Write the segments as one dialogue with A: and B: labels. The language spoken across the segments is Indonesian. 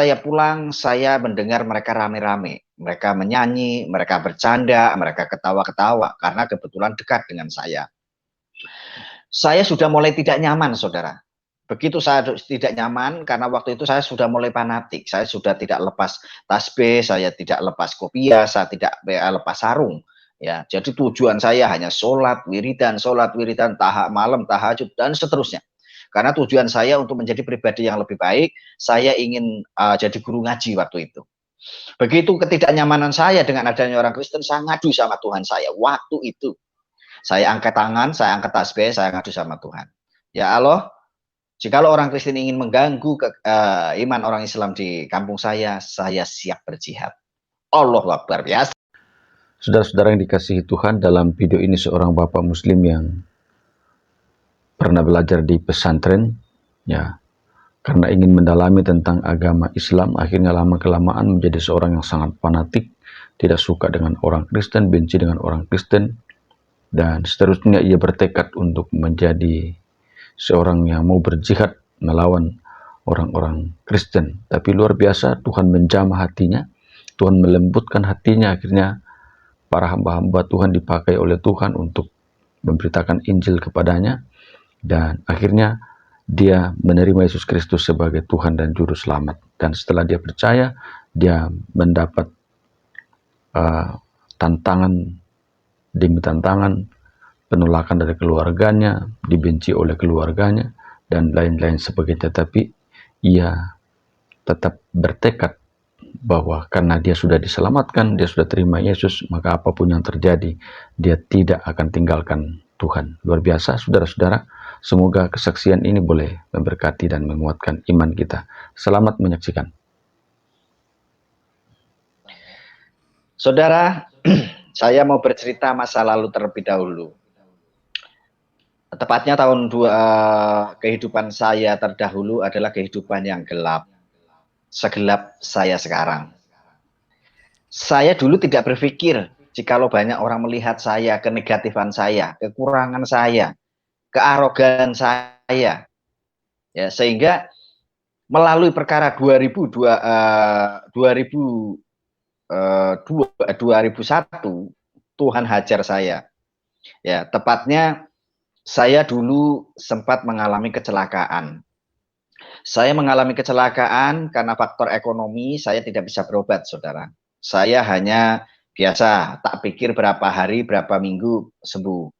A: saya pulang, saya mendengar mereka rame-rame. Mereka menyanyi, mereka bercanda, mereka ketawa-ketawa karena kebetulan dekat dengan saya. Saya sudah mulai tidak nyaman, saudara. Begitu saya tidak nyaman, karena waktu itu saya sudah mulai fanatik. Saya sudah tidak lepas tasbih, saya tidak lepas kopiah, saya tidak lepas sarung. Ya, jadi tujuan saya hanya sholat, wiridan, malam, tahajud, dan seterusnya. Karena tujuan saya untuk menjadi pribadi yang lebih baik, saya ingin jadi guru ngaji waktu itu. Begitu ketidaknyamanan saya dengan adanya orang Kristen, saya ngadu sama Tuhan saya. Waktu itu, saya angkat tangan, saya angkat tasbih, saya ngadu sama Tuhan. Ya Allah, jikalau orang Kristen ingin mengganggu iman orang Islam di kampung saya siap berjihad. Allah Akbar, biasa.
B: Saudara-saudara yang dikasihi Tuhan, dalam video ini seorang bapak muslim yang pernah belajar di pesantren, ya, karena ingin mendalami tentang agama Islam, akhirnya lama-kelamaan menjadi seorang yang sangat fanatik, tidak suka dengan orang Kristen, benci dengan orang Kristen, dan seterusnya ia bertekad untuk menjadi seorang yang mau berjihad melawan orang-orang Kristen. Tapi luar biasa, Tuhan menjamah hatinya, Tuhan melembutkan hatinya, akhirnya para hamba-hamba Tuhan dipakai oleh Tuhan untuk memberitakan Injil kepadanya, dan akhirnya dia menerima Yesus Kristus sebagai Tuhan dan Juru Selamat. Dan setelah dia percaya, dia mendapat tantangan demi tantangan, penolakan dari keluarganya, dibenci oleh keluarganya, dan lain-lain sebagainya. Tapi ia tetap bertekad bahwa karena dia sudah diselamatkan, dia sudah terima Yesus, maka apapun yang terjadi, dia tidak akan tinggalkan Tuhan. Luar biasa, saudara-saudara. Semoga kesaksian ini boleh memberkati dan menguatkan iman kita. Selamat menyaksikan.
A: Saudara, saya mau bercerita masa lalu terlebih dahulu. Tepatnya kehidupan saya terdahulu adalah kehidupan yang gelap. Segelap saya sekarang. Saya dulu tidak berpikir jikalau banyak orang melihat saya, kenegatifan saya, kekurangan saya, kearogan saya, ya, sehingga melalui perkara 2001 Tuhan hajar saya. Ya, tepatnya saya dulu sempat mengalami kecelakaan. Saya mengalami kecelakaan karena faktor ekonomi, saya tidak bisa berobat, saudara. Saya hanya biasa, tak pikir berapa hari, berapa minggu sembuh.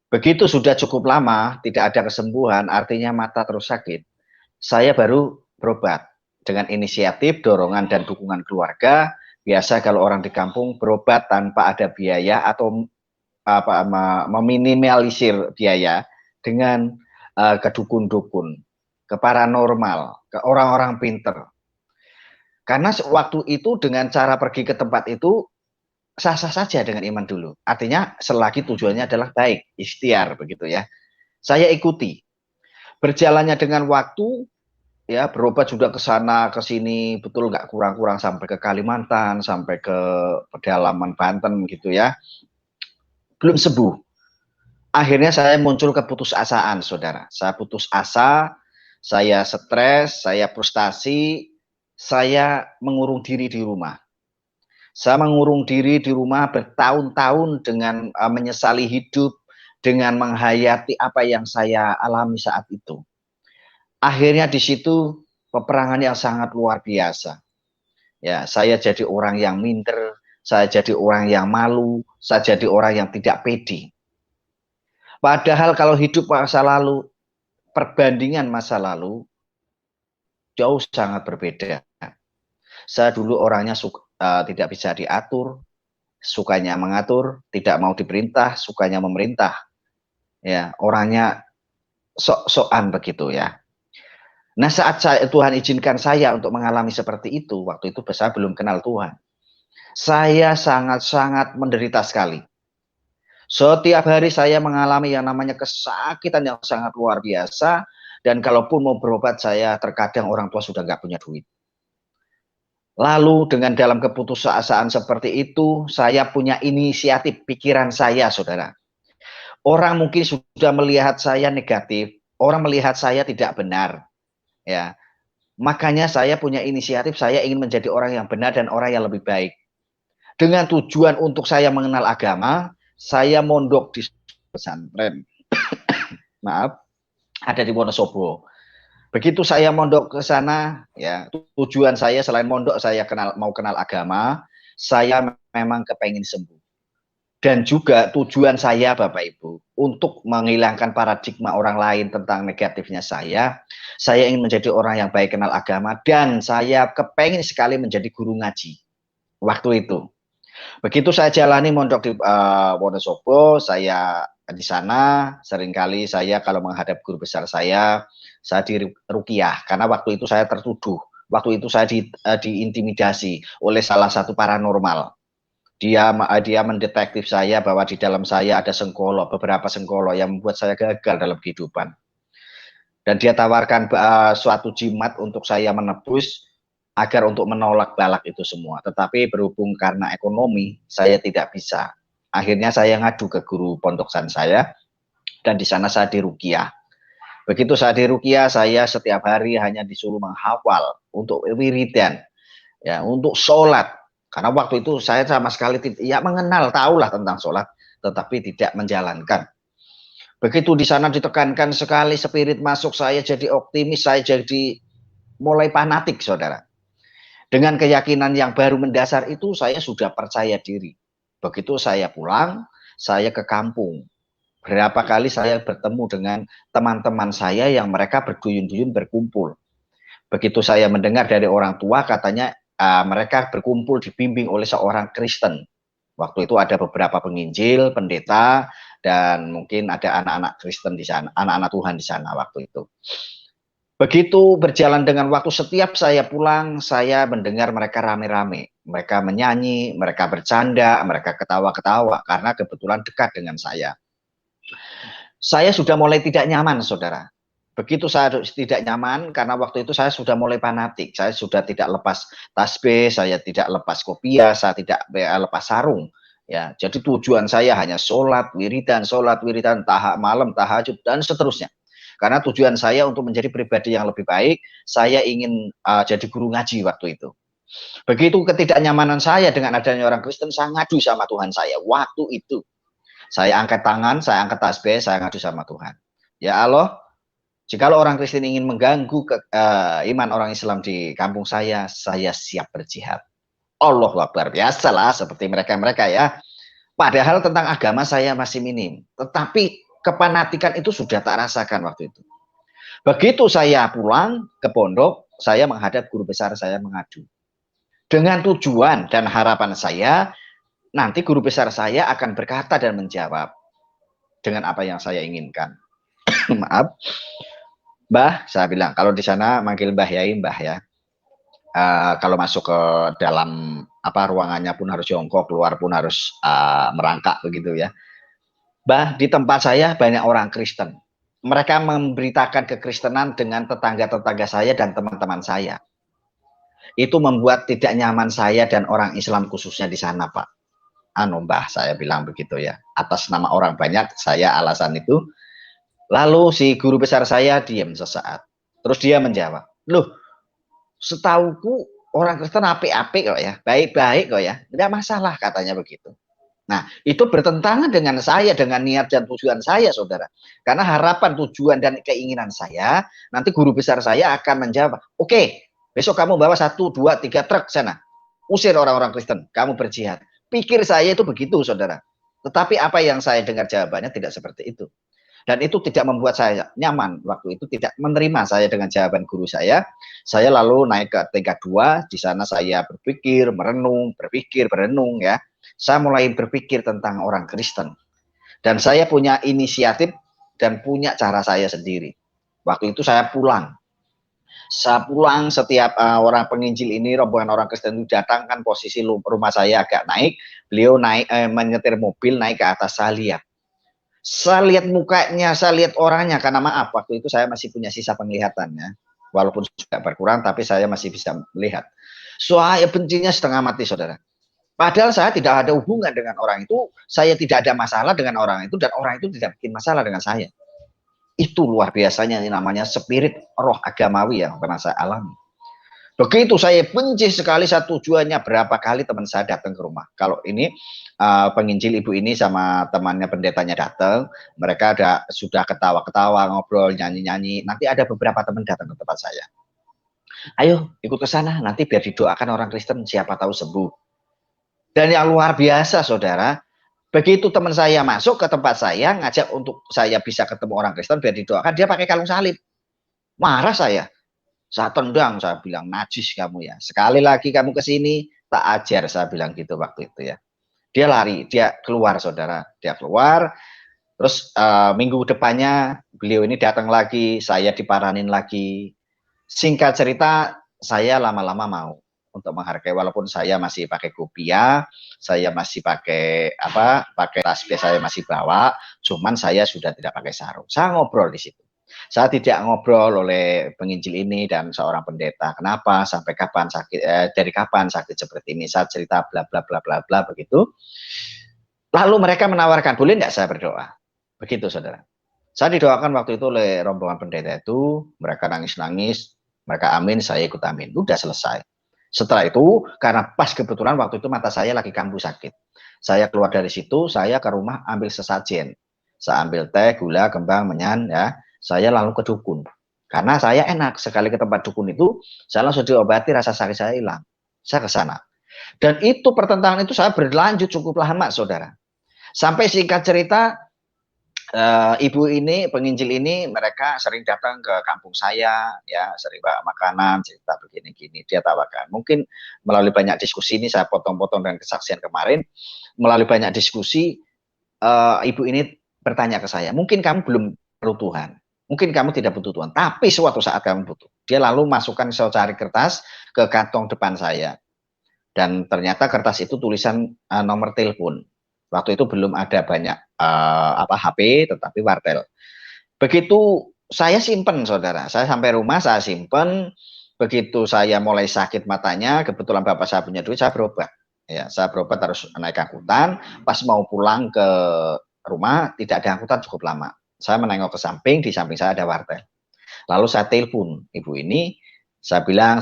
A: Begitu sudah cukup lama, tidak ada kesembuhan, artinya mata terus sakit. Saya baru berobat dengan inisiatif, dorongan, dan dukungan keluarga. Biasa kalau orang di kampung berobat tanpa ada biaya atau meminimalisir biaya dengan ke dukun-dukun, ke paranormal, ke orang-orang pinter. Karena waktu itu dengan cara pergi ke tempat itu sah-sah saja dengan iman dulu. Artinya selagi tujuannya adalah baik, ikhtiar begitu ya. Saya ikuti. Berjalannya dengan waktu, ya berobat sudah ke sana ke sini, betul nggak kurang-kurang sampai ke Kalimantan, sampai ke pedalaman Banten gitu ya. Belum sembuh. Akhirnya saya muncul keputusasaan, saudara. Saya putus asa, saya stres, saya frustasi, saya mengurung diri di rumah. Saya mengurung diri di rumah bertahun-tahun dengan menyesali hidup, dengan menghayati apa yang saya alami saat itu. Akhirnya di situ peperangan yang sangat luar biasa. Ya, saya jadi orang yang minder, saya jadi orang yang malu, saya jadi orang yang tidak pede. Padahal kalau hidup masa lalu, perbandingan masa lalu, jauh sangat berbeda. Saya dulu orangnya tidak bisa diatur, sukanya mengatur, tidak mau diperintah, sukanya memerintah. Ya, orangnya sok-sokan begitu ya. Nah, saat Tuhan izinkan saya untuk mengalami seperti itu, waktu itu saya belum kenal Tuhan. Saya sangat-sangat menderita sekali. Setiap hari saya mengalami yang namanya kesakitan yang sangat luar biasa, dan kalaupun mau berobat saya terkadang orang tua sudah nggak punya duit. Lalu dengan dalam keputusasaan seperti itu, saya punya inisiatif pikiran saya, saudara. Orang mungkin sudah melihat saya negatif, orang melihat saya tidak benar, ya. Makanya saya punya inisiatif, saya ingin menjadi orang yang benar dan orang yang lebih baik. Dengan tujuan untuk saya mengenal agama, saya mondok di pesantren. Maaf, ada di Wonosobo. Begitu saya mondok ke sana, ya tujuan saya selain mondok saya mau kenal agama, saya memang kepengen sembuh. Dan juga tujuan saya Bapak Ibu untuk menghilangkan paradigma orang lain tentang negatifnya saya ingin menjadi orang yang baik kenal agama dan saya kepengen sekali menjadi guru ngaji waktu itu. Begitu saya jalani mondok di Wonosobo, saya di sana seringkali saya kalau menghadap guru besar saya diruqyah karena waktu itu saya tertuduh, waktu itu saya diintimidasi oleh salah satu paranormal. Dia mendetektif saya bahwa di dalam saya ada sengkolo, beberapa sengkolo yang membuat saya gagal dalam kehidupan. Dan dia tawarkan suatu jimat untuk saya menebus agar untuk menolak balak itu semua. Tetapi berhubung karena ekonomi, saya tidak bisa. Akhirnya saya ngadu ke guru pondoksan saya, dan di sana saya diruqyah. Begitu saya diruqyah, saya setiap hari hanya disuruh menghafal untuk wiridan, ya, untuk sholat. Karena waktu itu saya sama sekali tidak ya mengenal, tahulah tentang sholat, tetapi tidak menjalankan. Begitu di sana ditekankan sekali, spirit masuk, saya jadi optimis, saya jadi mulai fanatik, saudara. Dengan keyakinan yang baru mendasar itu, saya sudah percaya diri. Begitu saya pulang, saya ke kampung. Berapa kali saya bertemu dengan teman-teman saya yang mereka berduyun-duyun berkumpul. Begitu saya mendengar dari orang tua, katanya mereka berkumpul dibimbing oleh seorang Kristen. Waktu itu ada beberapa penginjil, pendeta, dan mungkin ada anak-anak Kristen di sana, anak-anak Tuhan di sana waktu itu. Begitu berjalan dengan waktu, setiap saya pulang, saya mendengar mereka rame-rame. Mereka menyanyi, mereka bercanda, mereka ketawa-ketawa, karena kebetulan dekat dengan saya. Saya sudah mulai tidak nyaman, saudara. Begitu saya tidak nyaman, karena waktu itu saya sudah mulai fanatik. Saya sudah tidak lepas tasbih, saya tidak lepas kopiah, saya tidak lepas sarung. Ya, jadi tujuan saya hanya sholat, wiridan, malam, tahajud, dan seterusnya. Karena tujuan saya untuk menjadi pribadi yang lebih baik, saya ingin jadi guru ngaji waktu itu. Begitu ketidaknyamanan saya dengan adanya orang Kristen, saya ngadu sama Tuhan saya. Waktu itu, saya angkat tangan, saya angkat tasbih, saya ngadu sama Tuhan. Ya Allah, jikalau orang Kristen ingin mengganggu iman orang Islam di kampung saya siap berjihad. Allah Akbar, biasalah seperti mereka-mereka ya. Padahal tentang agama saya masih minim. Tetapi kepanatikan itu sudah tak rasakan waktu itu. Begitu saya pulang ke pondok, saya menghadap guru besar saya mengadu. Dengan tujuan dan harapan saya, nanti guru besar saya akan berkata dan menjawab dengan apa yang saya inginkan. Maaf, Mbah, saya bilang, kalau di sana manggil Mbah Yai, Mbah ya. Kalau masuk ke dalam ruangannya pun harus jongkok, keluar pun harus merangkak begitu ya. Bah, di tempat saya banyak orang Kristen. Mereka memberitakan kekristenan dengan tetangga-tetangga saya dan teman-teman saya. Itu membuat tidak nyaman saya dan orang Islam khususnya di sana, Pak. Mbah, saya bilang begitu ya. Atas nama orang banyak, saya alasan itu. Lalu si guru besar saya diam sesaat. Terus dia menjawab, loh, setauku orang Kristen apik-apik kok ya, baik-baik kok ya, tidak masalah katanya begitu. Nah, itu bertentangan dengan saya, dengan niat dan tujuan saya, saudara. Karena harapan, tujuan, dan keinginan saya, nanti guru besar saya akan menjawab, oke, besok kamu bawa 1, 2, 3 truk sana, usir orang-orang Kristen, kamu berjihad. Pikir saya itu begitu, saudara. Tetapi apa yang saya dengar jawabannya tidak seperti itu. Dan itu tidak membuat saya nyaman. Waktu itu tidak menerima saya dengan jawaban guru saya. Saya lalu naik ke tingkat 2. Di sana saya berpikir, merenung ya. Saya mulai berpikir tentang orang Kristen. Dan saya punya inisiatif dan punya cara saya sendiri. Waktu itu saya pulang. Saya pulang, setiap orang penginjil ini, rombongan orang Kristen itu datang, kan posisi rumah saya agak naik. Beliau naik menyetir mobil, naik ke atas, saya lihat. Saya lihat mukanya, saya lihat orangnya, karena maaf, waktu itu saya masih punya sisa penglihatannya. Walaupun sudah berkurang, tapi saya masih bisa melihat. Saya bencinya setengah mati, saudara. Padahal saya tidak ada hubungan dengan orang itu, saya tidak ada masalah dengan orang itu, dan orang itu tidak bikin masalah dengan saya. Itu luar biasanya, ini namanya spirit roh agamawi yang pernah saya alami. Begitu saya benci sekali, satu tujuannya berapa kali teman saya datang ke rumah. Kalau ini penginjil ibu ini sama temannya pendetanya datang, mereka sudah ketawa-ketawa, ngobrol, nyanyi-nyanyi. Nanti ada beberapa teman datang ke tempat saya. Ayo ikut ke sana, nanti biar didoakan orang Kristen, siapa tahu sembuh. Dan yang luar biasa, saudara, begitu teman saya masuk ke tempat saya, ngajak untuk saya bisa ketemu orang Kristen biar didoakan, dia pakai kalung salib. Marah saya tendang, saya bilang, najis kamu ya. Sekali lagi kamu ke sini, tak ajar, saya bilang gitu waktu itu ya. Dia lari, dia keluar, saudara. Dia keluar, terus minggu depannya beliau ini datang lagi, saya diparanin lagi. Singkat cerita, saya lama-lama mau untuk menghargai, walaupun saya masih pakai kopiah, saya masih pakai pakai tasbih, saya masih bawa, cuman saya sudah tidak pakai sarung. Saya ngobrol di situ. Saya tidak ngobrol oleh penginjil ini dan seorang pendeta. Kenapa? Sampai kapan sakit? Dari kapan sakit seperti ini? Saya cerita bla bla bla bla bla begitu. Lalu mereka menawarkan, boleh tidak saya berdoa? Begitu, saudara. Saya didoakan waktu itu oleh rombongan pendeta itu. Mereka nangis-nangis, mereka amin, saya ikut amin. Udah selesai. Setelah itu, karena pas kebetulan waktu itu mata saya lagi kambuh sakit. Saya keluar dari situ, saya ke rumah ambil sesajen. Saya ambil teh, gula, kembang, menyan, ya. Saya lalu ke dukun. Karena saya enak, sekali ke tempat dukun itu, saya langsung diobati, rasa sakit saya hilang. Saya ke sana. Dan itu pertentangan itu saya berlanjut cukup lama, saudara. Sampai singkat cerita, ibu ini, penginjil ini, mereka sering datang ke kampung saya, ya, sering bawa makanan, cerita begini-gini, dia tawarkan. Mungkin melalui banyak diskusi ini, saya potong-potong dengan kesaksian kemarin, melalui banyak diskusi, ibu ini bertanya ke saya, mungkin kamu belum perlu Tuhan, mungkin kamu tidak butuh Tuhan, tapi suatu saat kamu butuh. Dia lalu masukkan secari kertas ke kantong depan saya, dan ternyata kertas itu tulisan nomor telepon. Waktu itu belum ada banyak HP, tetapi wartel. Begitu saya simpen, saudara. Saya sampai rumah, saya simpen. Begitu saya mulai sakit matanya, kebetulan bapak saya punya duit, saya berobat. Ya, saya berobat harus naik angkutan. Pas mau pulang ke rumah, tidak ada angkutan cukup lama. Saya menengok ke samping, di samping saya ada wartel. Lalu saya telepon ibu ini, saya bilang,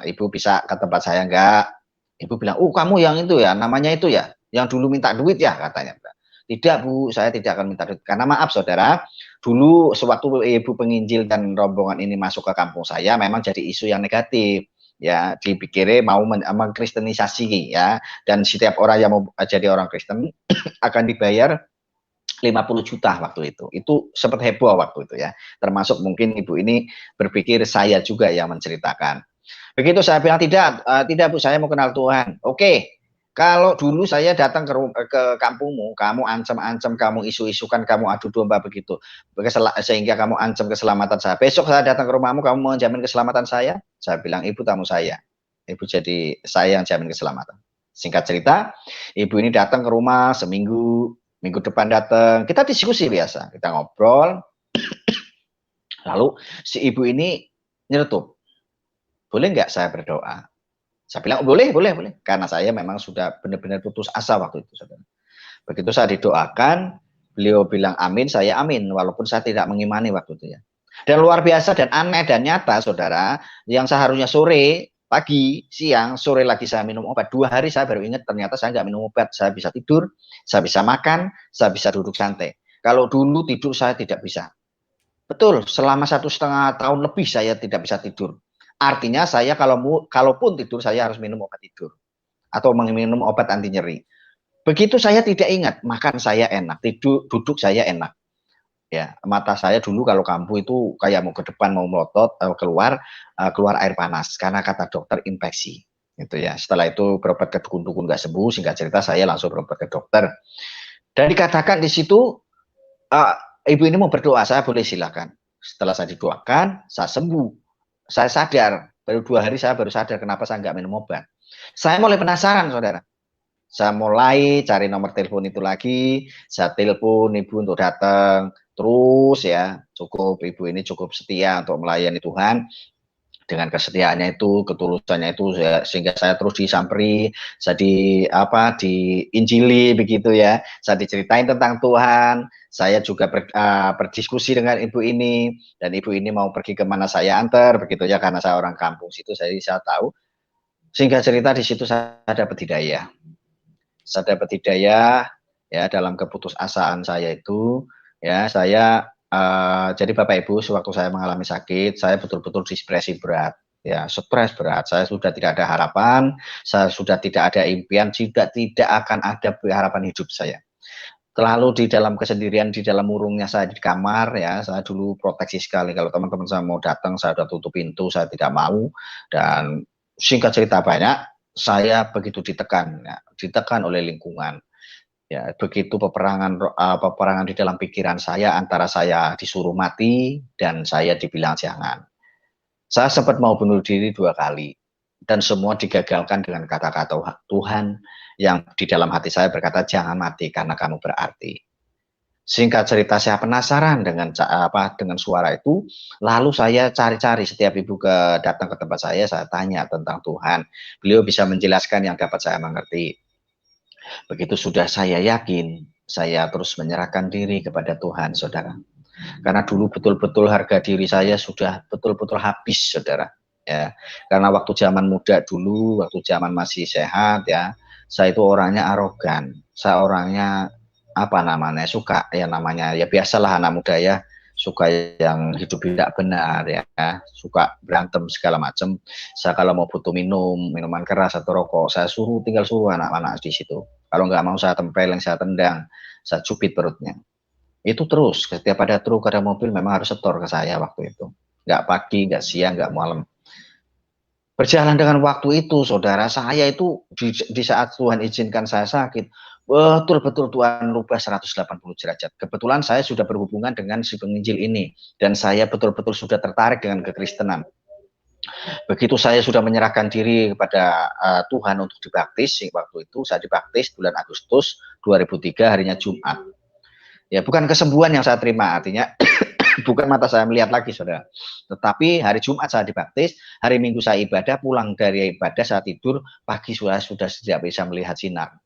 A: ibu bisa ke tempat saya enggak? Ibu bilang, kamu yang itu ya, namanya itu ya, yang dulu minta duit ya, katanya. Tidak Bu, saya tidak akan minta duit. Karena maaf saudara, dulu sewaktu ibu penginjil dan rombongan ini masuk ke kampung saya, memang jadi isu yang negatif. Ya, dipikirnya mau mengkristenisasi ya, dan setiap orang yang mau jadi orang Kristen akan dibayar 50 juta waktu itu. Itu sempat heboh waktu itu ya. Termasuk mungkin ibu ini berpikir saya juga yang menceritakan. Begitu saya bilang, tidak Bu, saya mau kenal Tuhan. Oke, kalau dulu saya datang ke kampungmu, kamu ancam-ancam, kamu isu-isukan, kamu adu domba begitu, sehingga kamu ancam keselamatan saya. Besok saya datang ke rumahmu, kamu mau jamin keselamatan saya? Saya bilang, ibu tamu saya. Ibu jadi saya yang jamin keselamatan. Singkat cerita, ibu ini datang ke rumah seminggu, minggu depan datang, kita diskusi biasa, kita ngobrol. Lalu si ibu ini nyeretup, boleh nggak saya berdoa? Saya bilang, boleh. Karena saya memang sudah benar-benar putus asa waktu itu, saudara. Begitu saya didoakan, beliau bilang amin, saya amin, walaupun saya tidak mengimani waktu itu ya. Dan luar biasa dan aneh dan nyata, saudara, yang seharusnya sore, pagi, siang, sore lagi saya minum obat. 2 hari saya baru ingat, ternyata saya nggak minum obat. Saya bisa tidur, saya bisa makan, saya bisa duduk santai. Kalau dulu tidur saya tidak bisa. Betul, selama 1,5 tahun lebih saya tidak bisa tidur. Artinya saya kalaupun tidur saya harus minum obat tidur atau minum obat anti nyeri. Begitu saya tidak ingat, makan saya enak, duduk saya enak. Ya, mata saya dulu kalau kambuh itu kayak mau ke depan mau melotot, keluar air panas karena kata dokter infeksi. Itu ya. Setelah itu berobat ke dukun-dukun nggak sembuh, singkat cerita saya langsung berobat ke dokter. Dan dikatakan di situ ibu ini mau berdoa, saya boleh silakan. Setelah saya didoakan, saya sembuh. Saya sadar, baru 2 hari saya baru sadar kenapa saya nggak minum obat. Saya mulai penasaran, saudara. Saya mulai cari nomor telepon itu lagi, saya telepon ibu untuk datang, terus ya, ibu ini cukup setia untuk melayani Tuhan. dengan kesetiaannya itu, ketulusannya itu, sehingga saya terus disamperi, saya diinjili begitu ya, saya diceritain tentang Tuhan, saya juga berdiskusi dengan ibu ini, dan ibu ini mau pergi kemana saya antar begitu ya, karena saya orang kampung situ, saya tahu. Sehingga cerita di situ saya dapat hidayah. Saya dapat hidayah ya dalam keputusasaan saya itu, ya saya jadi Bapak Ibu, sewaktu saya mengalami sakit, saya betul-betul depresi berat, ya stres berat. Saya sudah tidak ada harapan, saya sudah tidak ada impian, juga tidak akan ada harapan hidup saya. Terlalu di dalam kesendirian, di dalam murungnya saya di kamar, ya saya dulu proteksi sekali. Kalau teman-teman saya mau datang, saya sudah tutup pintu, saya tidak mau. Dan singkat cerita banyak, saya begitu ditekan, ya, ditekan oleh lingkungan. Ya, begitu peperangan di dalam pikiran saya, antara saya disuruh mati dan saya dibilang jangan. Saya sempat mau bunuh diri 2 kali dan semua digagalkan dengan kata-kata Tuhan yang di dalam hati saya berkata, jangan mati karena kamu berarti. Singkat cerita, saya penasaran dengan suara itu, lalu saya cari-cari, setiap ibu datang ke tempat saya tanya tentang Tuhan. Beliau bisa menjelaskan yang dapat saya mengerti. Begitu sudah saya yakin, saya terus menyerahkan diri kepada Tuhan, saudara. Karena dulu betul-betul harga diri saya sudah betul-betul habis, saudara. Ya, karena waktu zaman muda dulu, waktu zaman masih sehat, ya, saya itu orangnya arogan. Saya orangnya suka ya namanya ya biasalah anak muda ya, suka yang hidup tidak benar ya, suka berantem segala macam. Saya kalau mau butuh minuman keras atau rokok, saya tinggal suruh anak-anak di situ. Kalau nggak mau saya tempeleng, saya tendang, saya cubit perutnya. Itu terus, setiap ada truk, ada mobil memang harus setor ke saya waktu itu. Nggak pagi, nggak siang, nggak malam. Berjalan dengan waktu itu, saudara, saya itu di saat Tuhan izinkan saya sakit, betul-betul Tuhan rubah 180 derajat. Kebetulan saya sudah berhubungan dengan si penginjil ini, dan saya betul-betul sudah tertarik dengan kekristenan. Begitu saya sudah menyerahkan diri kepada Tuhan untuk dibaptis, waktu itu saya dibaptis bulan Agustus 2003, harinya Jumat. Ya, bukan kesembuhan yang saya terima, artinya bukan mata saya melihat lagi, saudara. Tetapi hari Jumat saya dibaptis, hari Minggu saya ibadah, pulang dari ibadah saya tidur, pagi sudah tidak bisa melihat sinar.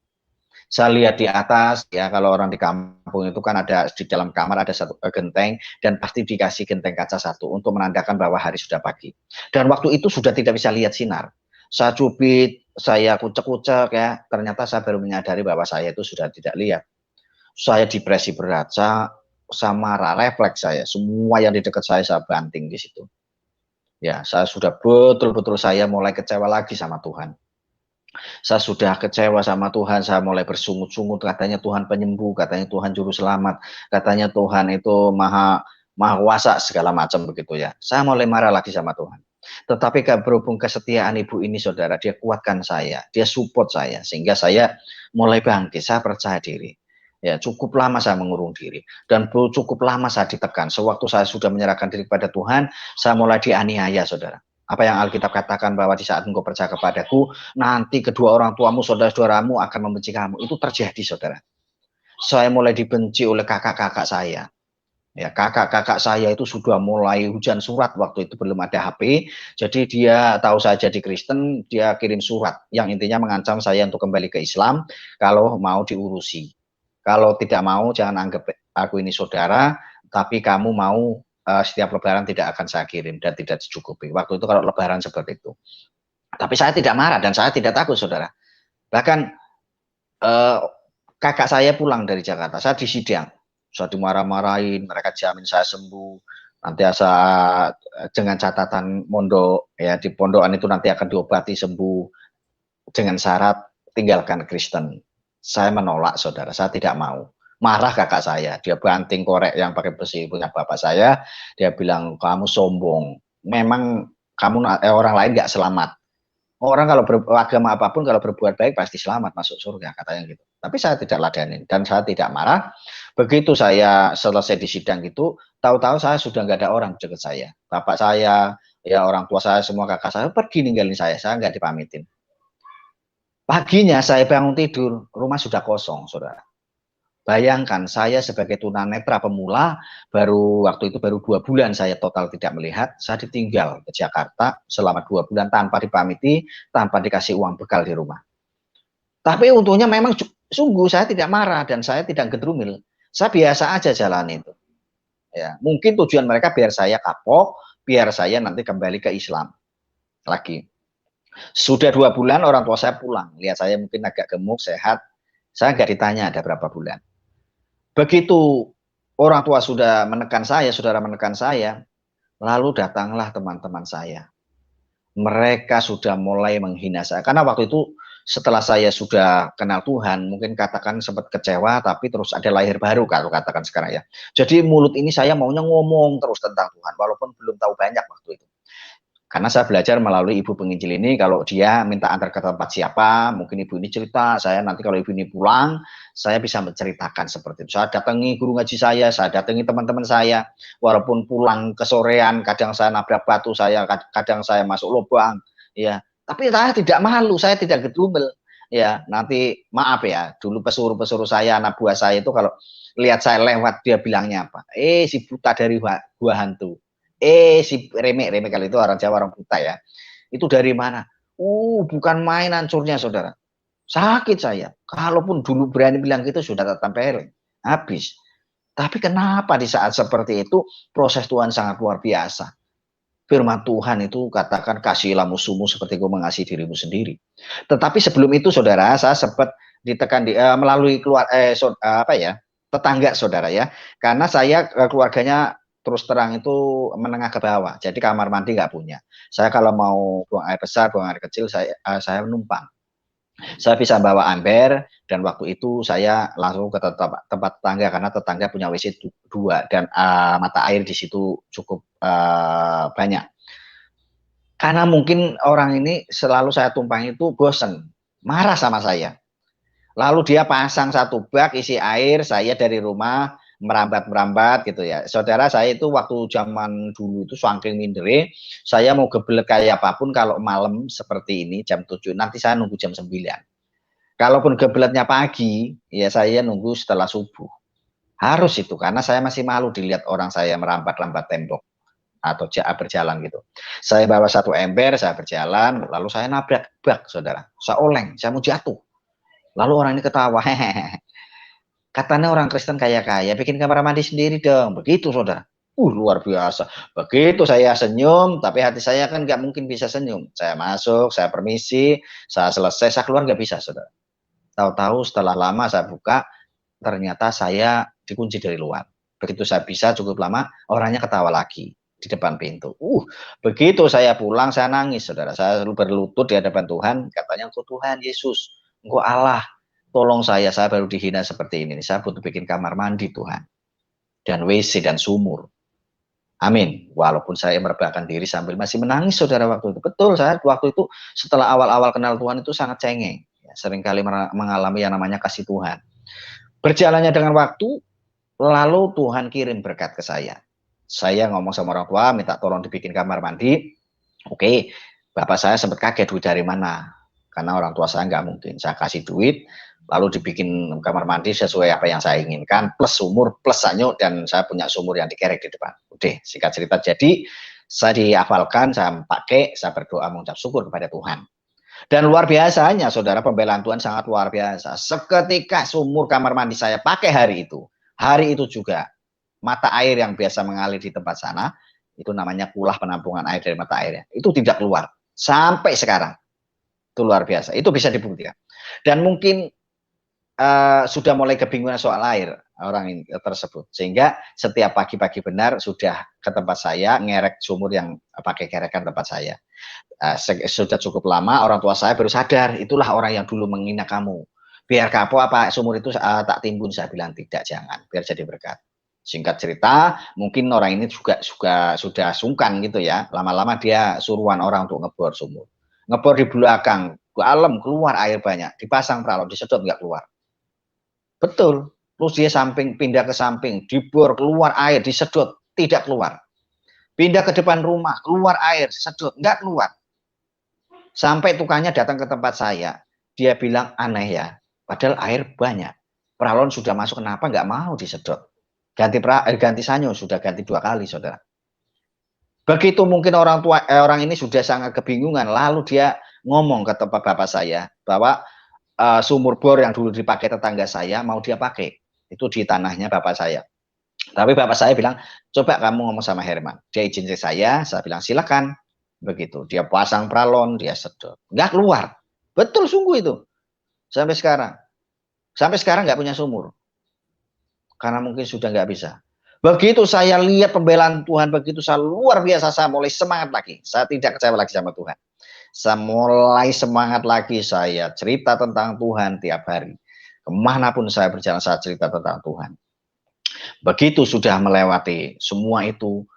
A: Saya lihat di atas, ya kalau orang di kampung itu kan ada di dalam kamar ada satu genteng, dan pasti dikasih genteng kaca satu untuk menandakan bahwa hari sudah pagi. Dan waktu itu sudah tidak bisa lihat sinar. Saya cubit, saya kucek-kucek ya, ternyata saya baru menyadari bahwa saya itu sudah tidak lihat. Saya depresi berat, saya marah, refleks saya, semua yang di dekat saya banting di situ. Ya, saya sudah betul-betul saya mulai kecewa lagi sama Tuhan. Saya sudah kecewa sama Tuhan, saya mulai bersungut-sungut, katanya Tuhan penyembuh, katanya Tuhan juru selamat, katanya Tuhan itu maha kuasa segala macam begitu ya. Saya mulai marah lagi sama Tuhan. Tetapi berhubung kesetiaan ibu ini, saudara, dia kuatkan saya, dia support saya, sehingga saya mulai bangkit, saya percaya diri. Ya, cukup lama saya mengurung diri dan cukup lama saya ditekan. Sewaktu saya sudah menyerahkan diri kepada Tuhan, saya mulai dianiaya, saudara. Apa yang Alkitab katakan bahwa di saat engkau percaya kepadaku, nanti kedua orang tuamu, saudara-saudaramu akan membenci kamu. Itu terjadi, saudara. Saya mulai dibenci oleh kakak-kakak saya. Ya, kakak-kakak saya itu sudah mulai hujan surat, waktu itu belum ada HP. Jadi dia tahu saya jadi Kristen, dia kirim surat yang intinya mengancam saya untuk kembali ke Islam kalau mau diurusi. Kalau tidak mau, jangan anggap aku ini saudara, tapi kamu mau setiap lebaran tidak akan saya kirim dan tidak dicukupi. Waktu itu kalau lebaran seperti itu. Tapi saya tidak marah dan saya tidak takut, saudara. Bahkan kakak saya pulang dari Jakarta, saya di sidang. Saya dimarah-marahin, mereka jamin saya sembuh. Nanti saya dengan catatan mondok, ya di pondokan itu nanti akan diobati sembuh dengan syarat tinggalkan Kristen. Saya menolak, saudara, saya tidak mau. Marah kakak saya, dia banting korek yang pakai besi punya bapak saya, dia bilang kamu sombong, memang kamu orang lain nggak selamat. Orang kalau beragama apapun kalau berbuat baik pasti selamat masuk surga, katanya gitu. Tapi saya tidak ladenin dan saya tidak marah. Begitu saya selesai di sidang itu, tahu-tahu saya sudah nggak ada orang dekat saya. Bapak saya, ya orang tua saya, semua kakak saya pergi ninggalin saya nggak dipamitin. Paginya saya bangun tidur, rumah sudah kosong, saudara. Bayangkan saya sebagai tunanetra pemula, waktu itu baru 2 bulan saya total tidak melihat, saya ditinggal ke Jakarta selama 2 bulan tanpa dipamiti, tanpa dikasih uang bekal di rumah. Tapi untungnya memang sungguh saya tidak marah dan saya tidak gedrumil. Saya biasa aja jalan itu. Ya, mungkin tujuan mereka biar saya kapok, biar saya nanti kembali ke Islam lagi. Sudah 2 bulan orang tua saya pulang, lihat saya mungkin agak gemuk, sehat, saya nggak ditanya ada berapa bulan. Begitu orang tua sudah menekan saya, saudara menekan saya, lalu datanglah teman-teman saya. Mereka sudah mulai menghina saya. Karena waktu itu setelah saya sudah kenal Tuhan, mungkin katakan sempat kecewa, tapi terus ada lahir baru kalau katakan sekarang ya. Jadi mulut ini saya maunya ngomong terus tentang Tuhan, walaupun belum tahu banyak waktu itu. Karena saya belajar melalui ibu penginjil ini, kalau dia minta antar ke tempat siapa, mungkin ibu ini cerita, saya nanti kalau ibu ini pulang, saya bisa menceritakan seperti itu. Saya datangi guru ngaji saya datangi teman-teman saya, walaupun pulang kesorean, kadang saya nabrak batu kadang saya masuk lubang, ya. Tapi saya tidak malu, saya tidak gedumel, ya. Nanti maaf ya, dulu pesuruh-pesuruh saya, anak buah saya itu kalau lihat saya lewat, dia bilangnya apa? Si buta dari gua hantu. Si Remek kali itu orang Jawa, orang buta ya. Itu dari mana? Bukan main hancurnya saudara. Sakit saya. Kalaupun dulu berani bilang gitu sudah tak tempelin. Habis. Tapi kenapa di saat seperti itu proses Tuhan sangat luar biasa. Firman Tuhan itu katakan kasihilah musuhmu seperti kau mengasihi dirimu sendiri. Tetapi sebelum itu saudara, saya sempat ditekan melalui tetangga saudara ya. Karena saya keluarganya terus terang itu menengah ke bawah, jadi kamar mandi nggak punya. Saya kalau mau buang air besar, buang air kecil, saya menumpang. Saya bisa bawa ember, dan waktu itu saya langsung ke tempat tetangga, karena tetangga punya WC 2, dan mata air di situ cukup banyak. Karena mungkin orang ini selalu saya tumpang itu bosen, marah sama saya. Lalu dia pasang 1 bak isi air, saya dari rumah merambat gitu ya. Saudara, saya itu waktu zaman dulu itu saking mindere, saya mau geblek kayak apapun kalau malam seperti ini jam 7, nanti saya nunggu jam 9. Kalaupun gebleknya pagi, ya saya nunggu setelah subuh. Harus itu, karena saya masih malu dilihat orang saya merambat-rambat tembok atau berjalan gitu. Saya bawa 1 ember, saya berjalan, lalu saya nabrak bak, saudara. Saya oleng, saya mau jatuh. Lalu orang ini ketawa, hehehe. Katanya orang Kristen kaya-kaya, bikin kamar mandi sendiri dong. Begitu saudara. Luar biasa. Begitu saya senyum, tapi hati saya kan nggak mungkin bisa senyum. Saya masuk, saya permisi, saya selesai, saya keluar nggak bisa saudara. Tahu-tahu setelah lama saya buka, ternyata saya dikunci dari luar. Begitu saya bisa cukup lama, orangnya ketawa lagi di depan pintu. Begitu saya pulang, saya nangis saudara. Saya berlutut di hadapan Tuhan, katanya engkau Tuhan Yesus, engkau Allah, tolong saya baru dihina seperti ini. Saya butuh bikin kamar mandi Tuhan. Dan WC dan sumur. Amin. Walaupun saya merebahkan diri sambil masih menangis saudara waktu itu. Betul, saya waktu itu setelah awal-awal kenal Tuhan itu sangat cengeng. Ya, seringkali mengalami yang namanya kasih Tuhan. Berjalannya dengan waktu, lalu Tuhan kirim berkat ke saya. Saya ngomong sama orang tua, minta tolong dibikin kamar mandi. Oke, bapak saya sempat kaget, duit dari mana? Karena orang tua saya nggak mungkin. Saya kasih duit, lalu dibikin kamar mandi sesuai apa yang saya inginkan, plus sumur, plus sanyo, dan saya punya sumur yang dikerek di depan. Udah, singkat cerita. Jadi, saya dihafalkan, saya pakai, saya berdoa mengucap syukur kepada Tuhan. Dan luar biasanya, saudara, pembelaan Tuhan sangat luar biasa. Seketika sumur kamar mandi saya pakai hari itu juga, mata air yang biasa mengalir di tempat sana, itu namanya kulah penampungan air dari mata airnya, itu tidak keluar. Sampai sekarang. Itu luar biasa. Itu bisa dibuktikan. Dan mungkin sudah mulai kebingungan soal air orang ini tersebut, sehingga setiap pagi-pagi benar sudah ke tempat saya ngerek sumur yang pakai kerekan tempat saya. Sudah cukup lama orang tua saya baru sadar, itulah orang yang dulu menghina kamu, biar kapok apa sumur itu tak timbun. Saya bilang tidak, jangan, biar jadi berkat. Singkat cerita, mungkin orang ini juga sudah sungkan gitu ya, lama-lama dia suruhan orang untuk ngebor sumur, ngebor di belakang, dalam keluar air banyak, dipasang peralon, disedot nggak keluar. Betul. Terus dia pindah ke samping, dibor, keluar air, disedot, tidak keluar. Pindah ke depan rumah, keluar air, sedot, nggak keluar. Sampai tukangnya datang ke tempat saya, dia bilang aneh ya, padahal air banyak. Pralon sudah masuk, kenapa nggak mau disedot? Ganti sanyo sudah ganti 2 kali, saudara. Begitu mungkin orang ini sudah sangat kebingungan, lalu dia ngomong ke tempat bapak saya bahwa sumur bor yang dulu dipakai tetangga saya mau dia pakai, itu di tanahnya bapak saya. Tapi bapak saya bilang, coba kamu ngomong sama Herman. Dia izin ke saya bilang silakan. Begitu, dia pasang pralon, dia sedot, nggak keluar. Betul sungguh itu. Sampai sekarang nggak punya sumur. Karena mungkin sudah nggak bisa. Begitu saya lihat pembelaan Tuhan, begitu saya luar biasa, saya mulai semangat lagi. Saya tidak kecewa lagi sama Tuhan. Saya mulai semangat lagi, saya cerita tentang Tuhan tiap hari. Kemanapun saya berjalan, saya cerita tentang Tuhan. Begitu sudah melewati semua itu,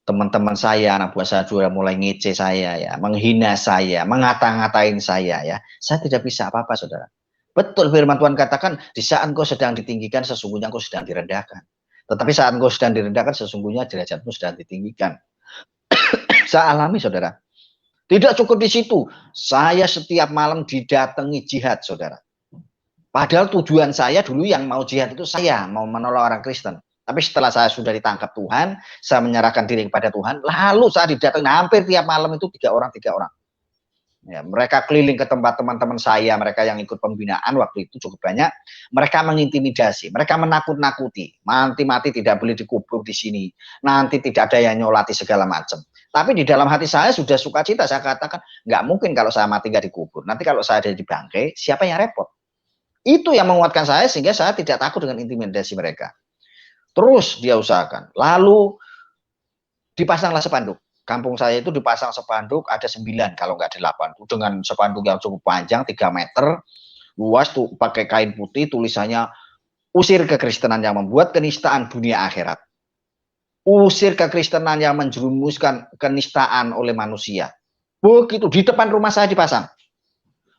A: teman-teman saya, anak buah saya juga mulai ngece saya, ya, menghina saya, mengata-ngatain saya, ya. Saya tidak bisa apa-apa, saudara. Betul firman Tuhan katakan, di saat engkau sedang ditinggikan, sesungguhnya engkau sedang direndahkan. Tetapi saat engkau sedang direndahkan, sesungguhnya derajatmu sedang ditinggikan. Saya alami, saudara. Tidak cukup di situ. Saya setiap malam didatangi jihad, saudara. Padahal tujuan saya dulu yang mau jihad itu saya mau menolong orang Kristen. Tapi setelah saya sudah ditangkap Tuhan, saya menyerahkan diri kepada Tuhan, lalu saya didatangi hampir tiap malam itu 3 orang. Ya, mereka keliling ke tempat teman-teman saya, mereka yang ikut pembinaan waktu itu cukup banyak. Mereka mengintimidasi, mereka menakut-nakuti. Mati-mati tidak boleh dikubur di sini. Nanti tidak ada yang nyolati segala macam. Tapi di dalam hati saya sudah sukacita. Saya katakan, nggak mungkin kalau saya mati nggak dikubur. Nanti kalau saya ada di bangkai, siapa yang repot? Itu yang menguatkan saya sehingga saya tidak takut dengan intimidasi mereka. Terus dia usahakan. Lalu dipasanglah spanduk. Kampung saya itu dipasang spanduk ada 9 kalau nggak 8. Dengan spanduk yang cukup panjang 3 meter luas tuh pakai kain putih, tulisannya usir kekristenan yang membuat kenistaan dunia akhirat. Usir kekristenan yang menjerumuskan kenistaan oleh manusia. Begitu di depan rumah saya dipasang.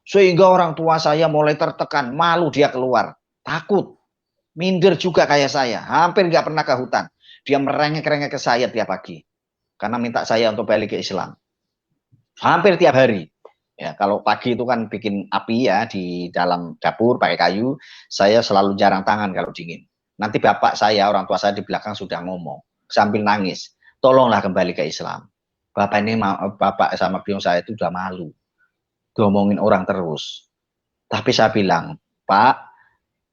A: Sehingga orang tua saya mulai tertekan, malu dia keluar, takut, minder juga kayak saya, hampir nggak pernah ke hutan. Dia merengek-rengek ke saya tiap pagi. Karena minta saya untuk balik ke Islam. Hampir tiap hari. Ya, kalau pagi itu kan bikin api ya di dalam dapur pakai kayu, saya selalu jarang tangan kalau dingin. Nanti bapak saya, orang tua saya di belakang sudah ngomong sambil nangis, tolonglah kembali ke Islam. Bapak sama biong saya itu udah malu, ngomongin orang terus. Tapi saya bilang, Pak,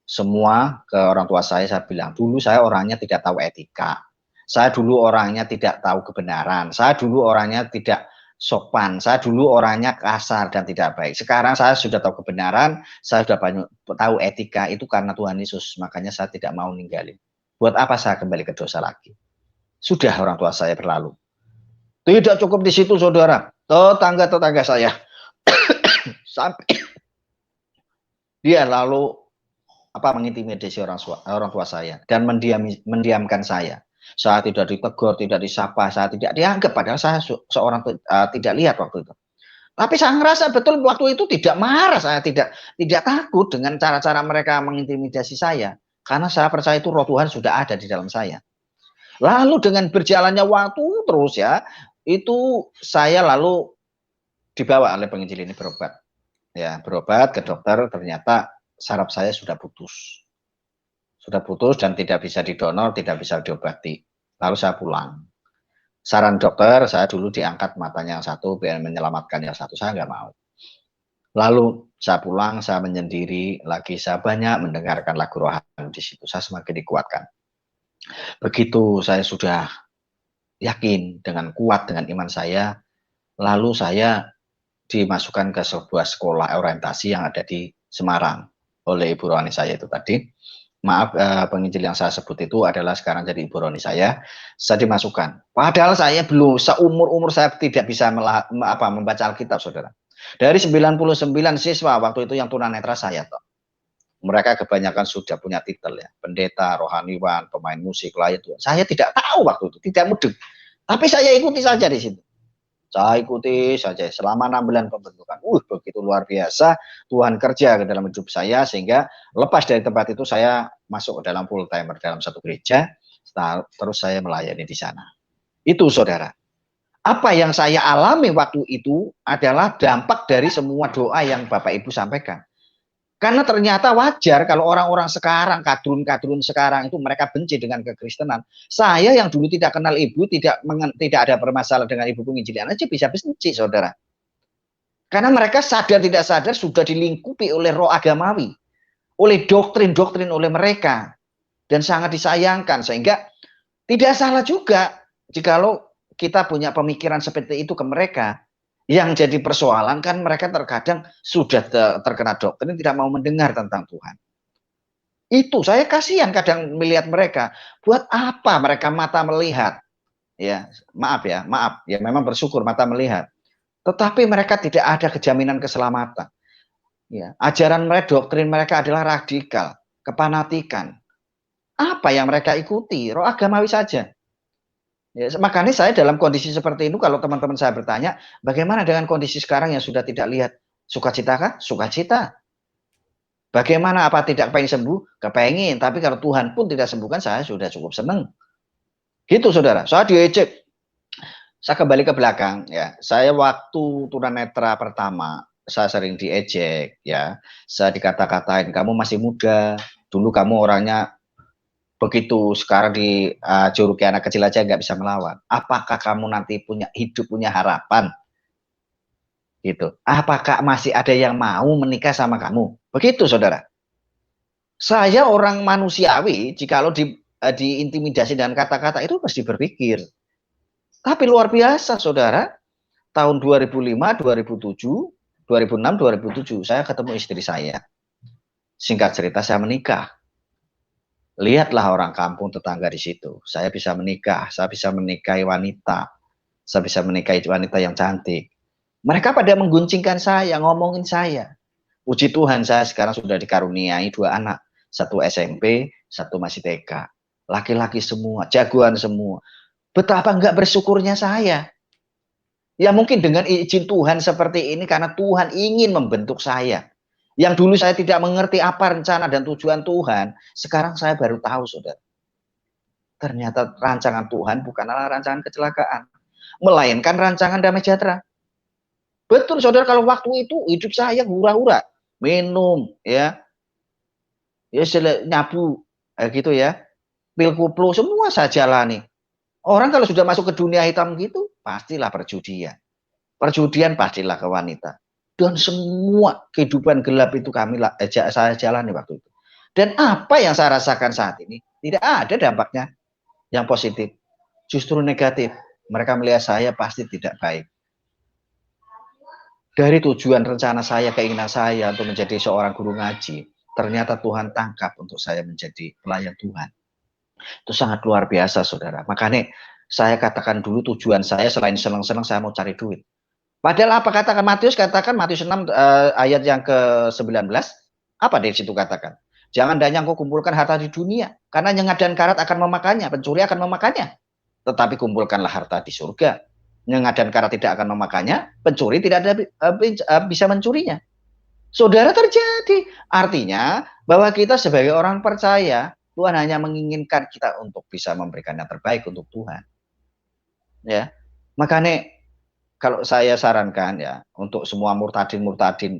A: semua ke orang tua saya bilang, dulu saya orangnya tidak tahu etika. Saya dulu orangnya tidak tahu kebenaran. Saya dulu orangnya tidak sopan. Saya dulu orangnya kasar dan tidak baik. Sekarang saya sudah tahu kebenaran. Saya sudah banyak tahu etika itu karena Tuhan Yesus. Makanya saya tidak mau ninggalin. Buat apa saya kembali ke dosa lagi? Sudah orang tua saya berlalu. Tidak cukup di situ, saudara. Tetangga-tetangga saya sampai dia lalu mengintimidasi orang tua saya dan mendiamkan saya. Saya tidak ditegur, tidak disapa, saya tidak dianggap, padahal saya seorang tidak lihat waktu itu. Tapi saya ngerasa betul waktu itu tidak marah, saya tidak takut dengan cara-cara mereka mengintimidasi saya. Karena saya percaya itu roh Tuhan sudah ada di dalam saya. Lalu dengan berjalannya waktu terus ya, itu saya lalu dibawa oleh penginjil ini berobat. Ya, berobat ke dokter, ternyata saraf saya sudah putus. Sudah putus dan tidak bisa didonor, tidak bisa diobati. Lalu saya pulang. Saran dokter, saya dulu diangkat matanya yang satu, biar menyelamatkan yang satu, saya nggak mau. Lalu saya pulang, saya menyendiri lagi, saya banyak mendengarkan lagu rohani di situ, saya semakin dikuatkan. Begitu saya sudah yakin dengan kuat dengan iman saya, lalu saya dimasukkan ke sebuah sekolah orientasi yang ada di Semarang oleh ibu rohani saya itu tadi. Maaf, penginjil yang saya sebut itu adalah sekarang jadi ibu rohani saya dimasukkan. Padahal saya belum, seumur-umur saya tidak bisa membaca Alkitab, saudara. Dari 99 siswa waktu itu yang tunanetra saya, toh. Mereka kebanyakan sudah punya titel ya, pendeta, rohaniwan, pemain musik, lain Tuhan. Saya tidak tahu waktu itu, tidak mudeng. Tapi saya ikuti saja di situ. Saya ikuti saja selama 6 bulan pembentukan. Begitu luar biasa Tuhan kerja ke dalam hidup saya sehingga lepas dari tempat itu saya masuk ke dalam full timer dalam satu gereja, terus saya melayani di sana. Itu saudara. Apa yang saya alami waktu itu adalah dampak dari semua doa yang Bapak Ibu sampaikan. Karena ternyata wajar kalau orang-orang sekarang, kadrun-kadrun sekarang itu mereka benci dengan kekristenan. Saya yang dulu tidak kenal ibu, tidak ada bermasalah dengan ibu penginjilan aja bisa benci, saudara. Karena mereka sadar tidak sadar sudah dilingkupi oleh roh agamawi, oleh doktrin-doktrin oleh mereka. Dan sangat disayangkan, sehingga tidak salah juga jikalau kita punya pemikiran seperti itu ke mereka. Yang jadi persoalan kan mereka terkadang sudah terkena doktrin tidak mau mendengar tentang Tuhan. Itu saya kasihan kadang melihat mereka. Buat apa mereka mata melihat? Ya, maaf ya memang bersyukur mata melihat. Tetapi mereka tidak ada kejaminan keselamatan. Ya, ajaran mereka, doktrin mereka adalah radikal, kepanatikan. Apa yang mereka ikuti? Roh agamawi saja. Ya, makanya saya dalam kondisi seperti itu, kalau teman-teman saya bertanya, bagaimana dengan kondisi sekarang yang sudah tidak lihat? Sukacita kah? Sukacita. Bagaimana, apa tidak pengen sembuh? Kepengen, tapi kalau Tuhan pun tidak sembuhkan, saya sudah cukup senang. Gitu saudara, saya diejek. Saya kembali ke belakang, ya. Saya waktu tunanetra pertama, saya sering diejek, ya. Saya dikata-katain, kamu masih muda, dulu kamu orangnya begitu, sekarang dijuluki anak kecil aja nggak bisa melawan. Apakah kamu nanti punya hidup, punya harapan? Gitu. Apakah masih ada yang mau menikah sama kamu? Begitu, saudara. Saya orang manusiawi, jikalau diintimidasi dengan kata-kata itu pasti berpikir. Tapi luar biasa, saudara. Tahun 2005, 2007, 2006, 2007, saya ketemu istri saya. Singkat cerita, saya menikah. Lihatlah orang kampung tetangga di situ. Saya bisa menikah, saya bisa menikahi wanita, saya bisa menikahi wanita yang cantik. Mereka pada mengguncingkan saya, ngomongin saya. Puji Tuhan, saya sekarang sudah dikaruniai 2 anak. 1 SMP, 1 masih TK. Laki-laki semua, jagoan semua. Betapa enggak bersyukurnya saya. Ya mungkin dengan izin Tuhan seperti ini karena Tuhan ingin membentuk saya. Yang dulu saya tidak mengerti apa rencana dan tujuan Tuhan, sekarang saya baru tahu, saudara. Ternyata rancangan Tuhan bukanlah rancangan kecelakaan, melainkan rancangan damai sejahtera. Betul, saudara, kalau waktu itu hidup saya hura-hura, minum, ya nyabu, gitu ya, pil kuplu, semua saya jalani. Orang kalau sudah masuk ke dunia hitam gitu, pastilah perjudian. Perjudian pastilah ke wanita. Dan semua kehidupan gelap itu saya jalani waktu itu. Dan apa yang saya rasakan saat ini, tidak ada dampaknya yang positif. Justru negatif. Mereka melihat saya pasti tidak baik. Dari tujuan rencana saya, keinginan saya untuk menjadi seorang guru ngaji, ternyata Tuhan tangkap untuk saya menjadi pelayan Tuhan. Itu sangat luar biasa, saudara. Makanya saya katakan dulu tujuan saya selain senang-senang, saya mau cari duit. Padahal apa katakan Matius? Katakan Matius 6 ayat yang ke-19. Apa di situ katakan? Jangan danya engkau kumpulkan harta di dunia, karena nyengat dan karat akan memakannya, pencuri akan memakannya. Tetapi kumpulkanlah harta di surga. Nyengat dan karat tidak akan memakannya, pencuri tidak ada bisa mencurinya. Saudara, terjadi. Artinya bahwa kita sebagai orang percaya, Tuhan hanya menginginkan kita untuk bisa memberikan yang terbaik untuk Tuhan. Ya. Makanya kalau saya sarankan ya, untuk semua murtadin,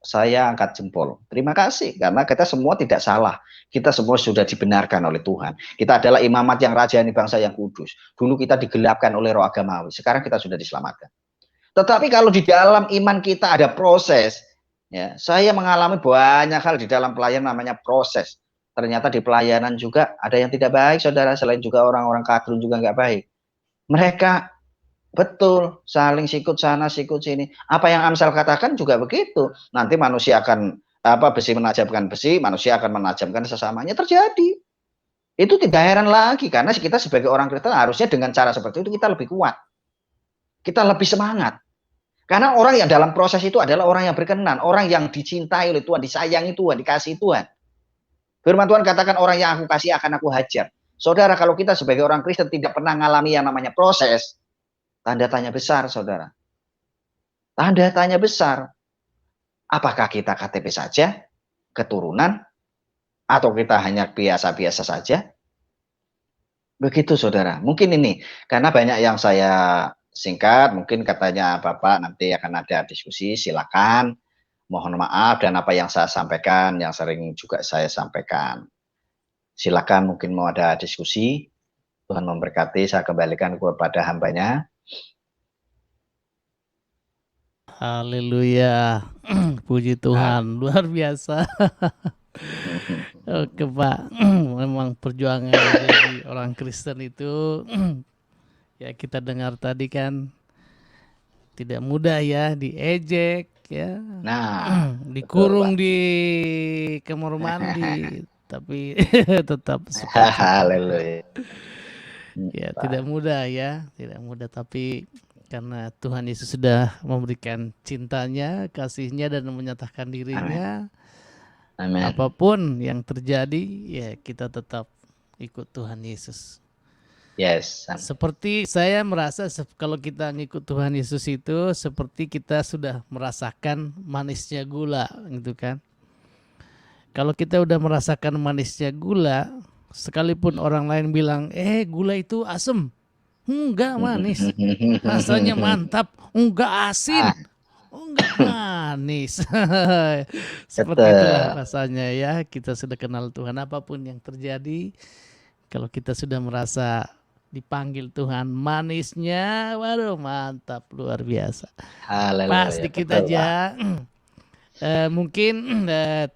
A: saya angkat jempol. Terima kasih, karena kita semua tidak salah. Kita semua sudah dibenarkan oleh Tuhan. Kita adalah imamat yang rajani bangsa yang kudus. Dulu kita digelapkan oleh roh agamawi, sekarang kita sudah diselamatkan. Tetapi kalau di dalam iman kita ada proses, ya, saya mengalami banyak hal di dalam pelayanan namanya proses. Ternyata di pelayanan juga ada yang tidak baik, saudara. Selain juga orang-orang kadrun juga nggak baik. Mereka betul, saling sikut sana, sikut sini. Apa yang Amsal katakan juga begitu. Nanti manusia akan besi menajamkan besi, manusia akan menajamkan sesamanya. Terjadi. Itu tidak heran lagi, karena kita sebagai orang Kristen harusnya dengan cara seperti itu kita lebih kuat. Kita lebih semangat. Karena orang yang dalam proses itu adalah orang yang berkenan, orang yang dicintai oleh Tuhan, disayangi Tuhan, dikasihi Tuhan. Firman Tuhan katakan orang yang aku kasih akan aku hajar. Saudara, kalau kita sebagai orang Kristen tidak pernah mengalami yang namanya proses, tanda tanya besar, saudara. Tanda tanya besar. Apakah kita KTP saja, keturunan, atau kita hanya biasa-biasa saja? Begitu, saudara. Mungkin ini, karena banyak yang saya singkat, mungkin katanya Bapak nanti akan ada diskusi, silakan. Mohon maaf dan apa yang saya sampaikan, yang sering juga saya sampaikan. Silakan mungkin mau ada diskusi. Tuhan memberkati, saya kembalikan kepada hambanya.
C: Haleluya. Puji Tuhan, luar biasa. Oke Pak, memang perjuangan menjadi orang Kristen itu ya kita dengar tadi kan tidak mudah ya, diejek ya,
A: Nah,
C: dikurung
A: betul,
C: di kamar mandi, tapi tetap sukacita.
A: haleluya.
C: Ya tidak mudah ya, tidak mudah, tapi karena Tuhan Yesus sudah memberikan cintanya, kasihnya dan menyatakan dirinya,
A: Amin.
C: apapun yang terjadi ya kita tetap ikut Tuhan Yesus.
A: Yes.
C: Seperti saya merasa kalau kita ngikut Tuhan Yesus itu seperti kita sudah merasakan manisnya gula gitu kan. Kalau kita udah merasakan manisnya gula, sekalipun orang lain bilang, gula itu asem, enggak manis, rasanya mantap, enggak asin, enggak manis. Seperti itulah rasanya ya, kita sudah kenal Tuhan, apapun yang terjadi, kalau kita sudah merasa dipanggil Tuhan, manisnya, waduh mantap, luar biasa.
A: Haleluya.
C: Pak, sedikit aja. Mungkin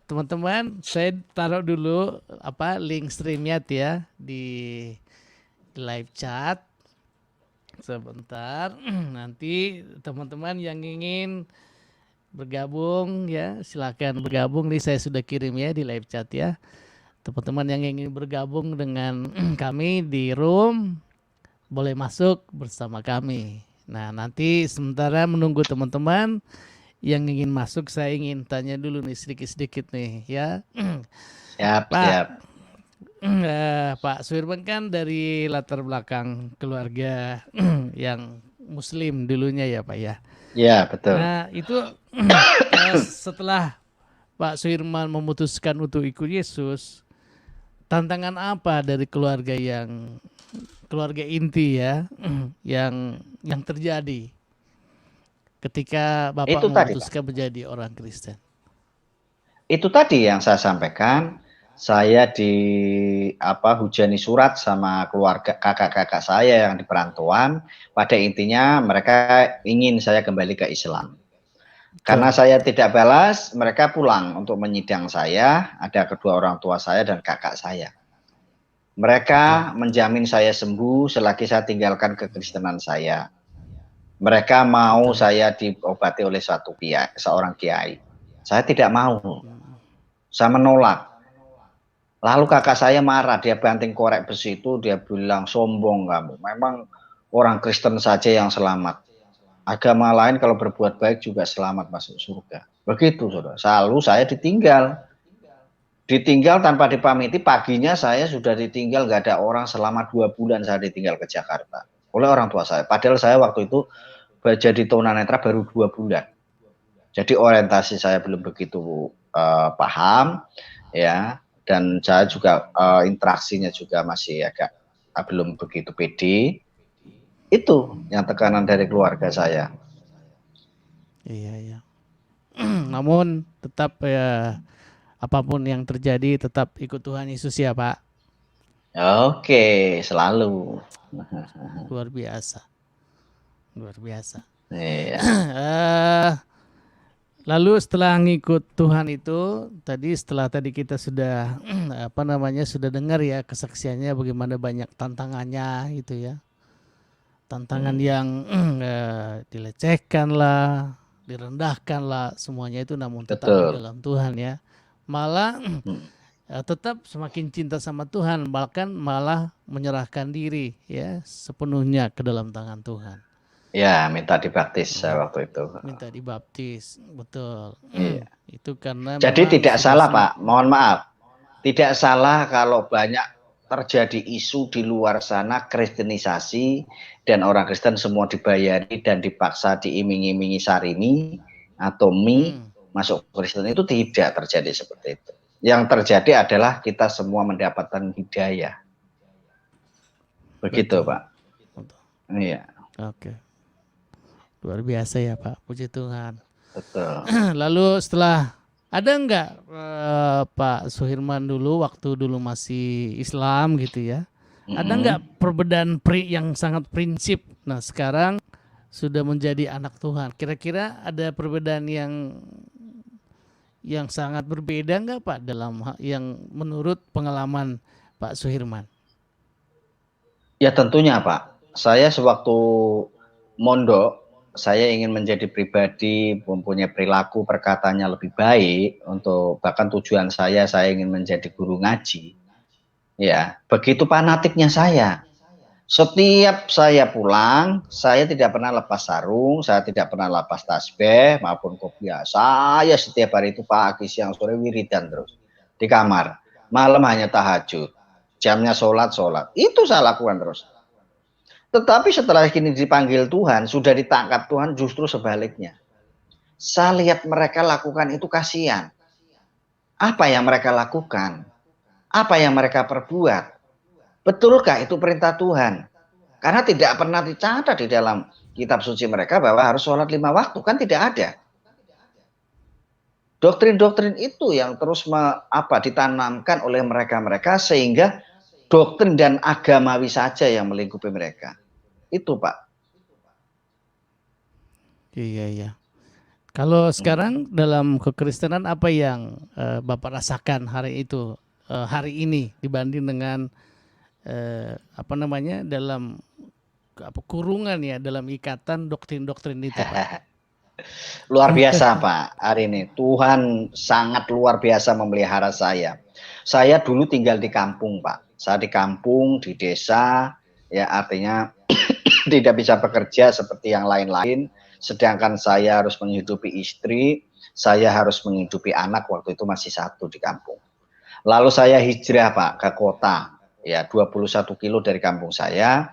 C: teman-teman saya taruh dulu link streamnya ya di live chat sebentar. Nanti teman-teman yang ingin bergabung ya silakan bergabung, nih saya sudah kirim ya di live chat ya. Teman-teman yang ingin bergabung dengan kami di room boleh masuk bersama kami. Nah nanti sementara menunggu teman-teman yang ingin masuk, saya ingin tanya dulu nih sedikit-sedikit nih ya.
A: Siap,
C: Pak,
A: siap.
C: Pak Suirman kan dari latar belakang keluarga yang Muslim dulunya ya Pak ya.
A: Iya, betul.
C: Nah itu setelah Pak Suirman memutuskan untuk ikut Yesus, tantangan apa dari keluarga inti ya yang terjadi ketika Bapak
A: itu
C: memutuskan menjadi orang Kristen?
A: Itu tadi yang saya sampaikan, saya hujani surat sama keluarga kakak-kakak saya yang di perantauan, pada intinya mereka ingin saya kembali ke Islam. Karena saya tidak balas, mereka pulang untuk menyidang saya, ada kedua orang tua saya dan kakak saya. Mereka menjamin saya sembuh selagi saya tinggalkan kekristenan saya. Mereka mau saya diobati oleh seorang kiai. Saya tidak mau. Saya menolak. Lalu kakak saya marah, dia banting korek besi itu, dia bilang, sombong kamu. Memang orang Kristen saja yang selamat. Agama lain kalau berbuat baik juga selamat masuk surga. Begitu, saudara. Lalu saya ditinggal. Ditinggal tanpa dipamiti, paginya saya sudah ditinggal, nggak ada orang selama 2 bulan saya ditinggal ke Jakarta. Oleh orang tua saya. Padahal saya waktu itu jadi tunanetra baru 2 bulan. Jadi orientasi saya belum begitu paham, ya, dan saya juga interaksinya juga masih agak belum begitu pede. Itu yang tekanan dari keluarga saya.
C: Iya. Namun tetap ya apapun yang terjadi tetap ikut Tuhan Yesus ya Pak.
A: Oke, selalu.
C: Luar biasa.
A: Iya.
C: Lalu setelah ngikut Tuhan itu setelah kita sudah sudah dengar ya kesaksiannya bagaimana banyak tantangannya itu ya. Tantangan yang dilecehkan lah, direndahkan lah, semuanya itu namun tetap di dalam Tuhan ya. Malah tetap semakin cinta sama Tuhan, bahkan malah menyerahkan diri ya sepenuhnya ke dalam tangan Tuhan.
A: Ya, minta dibaptis waktu itu.
C: Minta dibaptis, betul.
A: Iya.
C: Itu karena
A: jadi tidak salah Pak, mohon maaf. Tidak salah kalau banyak terjadi isu di luar sana kristenisasi dan orang Kristen semua dibayari dan dipaksa diiming-imingi sarimi atau mie masuk Kristen, itu tidak terjadi seperti itu. Yang terjadi adalah kita semua mendapatkan hidayah. Begitu, Pak. Betul. Iya.
C: Oke. Luar biasa ya Pak, puji Tuhan.
A: betul.
C: Lalu setelah ada nggak Pak Suhirman dulu waktu dulu masih Islam gitu ya? Ada nggak perbedaan yang sangat prinsip? Nah sekarang sudah menjadi anak Tuhan. Kira-kira ada perbedaan yang sangat berbeda nggak Pak dalam yang menurut pengalaman Pak Suhirman?
A: Ya tentunya Pak. Saya sewaktu mondok, saya ingin menjadi pribadi mempunyai perilaku perkataannya lebih baik untuk bahkan tujuan saya ingin menjadi guru ngaji. Ya, begitu fanatiknya saya. Setiap saya pulang, saya tidak pernah lepas sarung, saya tidak pernah lepas tasbih maupun kopiah. Saya setiap hari itu pagi, siang, sore wiridan terus di kamar. Malam hanya tahajud. Jamnya sholat. Itu saya lakukan terus. Tetapi setelah kini dipanggil Tuhan, sudah ditangkap Tuhan, justru sebaliknya. Saya lihat mereka lakukan itu kasihan. Apa yang mereka lakukan? Apa yang mereka perbuat? Betulkah itu perintah Tuhan? Karena tidak pernah dicatat di dalam kitab suci mereka bahwa harus sholat 5 waktu. Kan tidak ada. Doktrin-doktrin itu yang terus ditanamkan oleh mereka-mereka sehingga doktrin dan agamawi saja yang melingkupi mereka. Itu Pak.
C: Iya. Kalau sekarang dalam kekristenan apa yang Bapak rasakan hari ini dibanding dengan dalam kurungan ya, dalam ikatan doktrin-doktrin itu Pak?
A: Luar biasa Pak hari ini. Tuhan sangat luar biasa memelihara saya. Saya dulu tinggal di kampung Pak. Saya di kampung, di desa, ya artinya tidak bisa bekerja seperti yang lain-lain. Sedangkan saya harus menghidupi istri, saya harus menghidupi anak, waktu itu masih 1 di kampung. Lalu saya hijrah Pak ke kota, ya 21 kilo dari kampung saya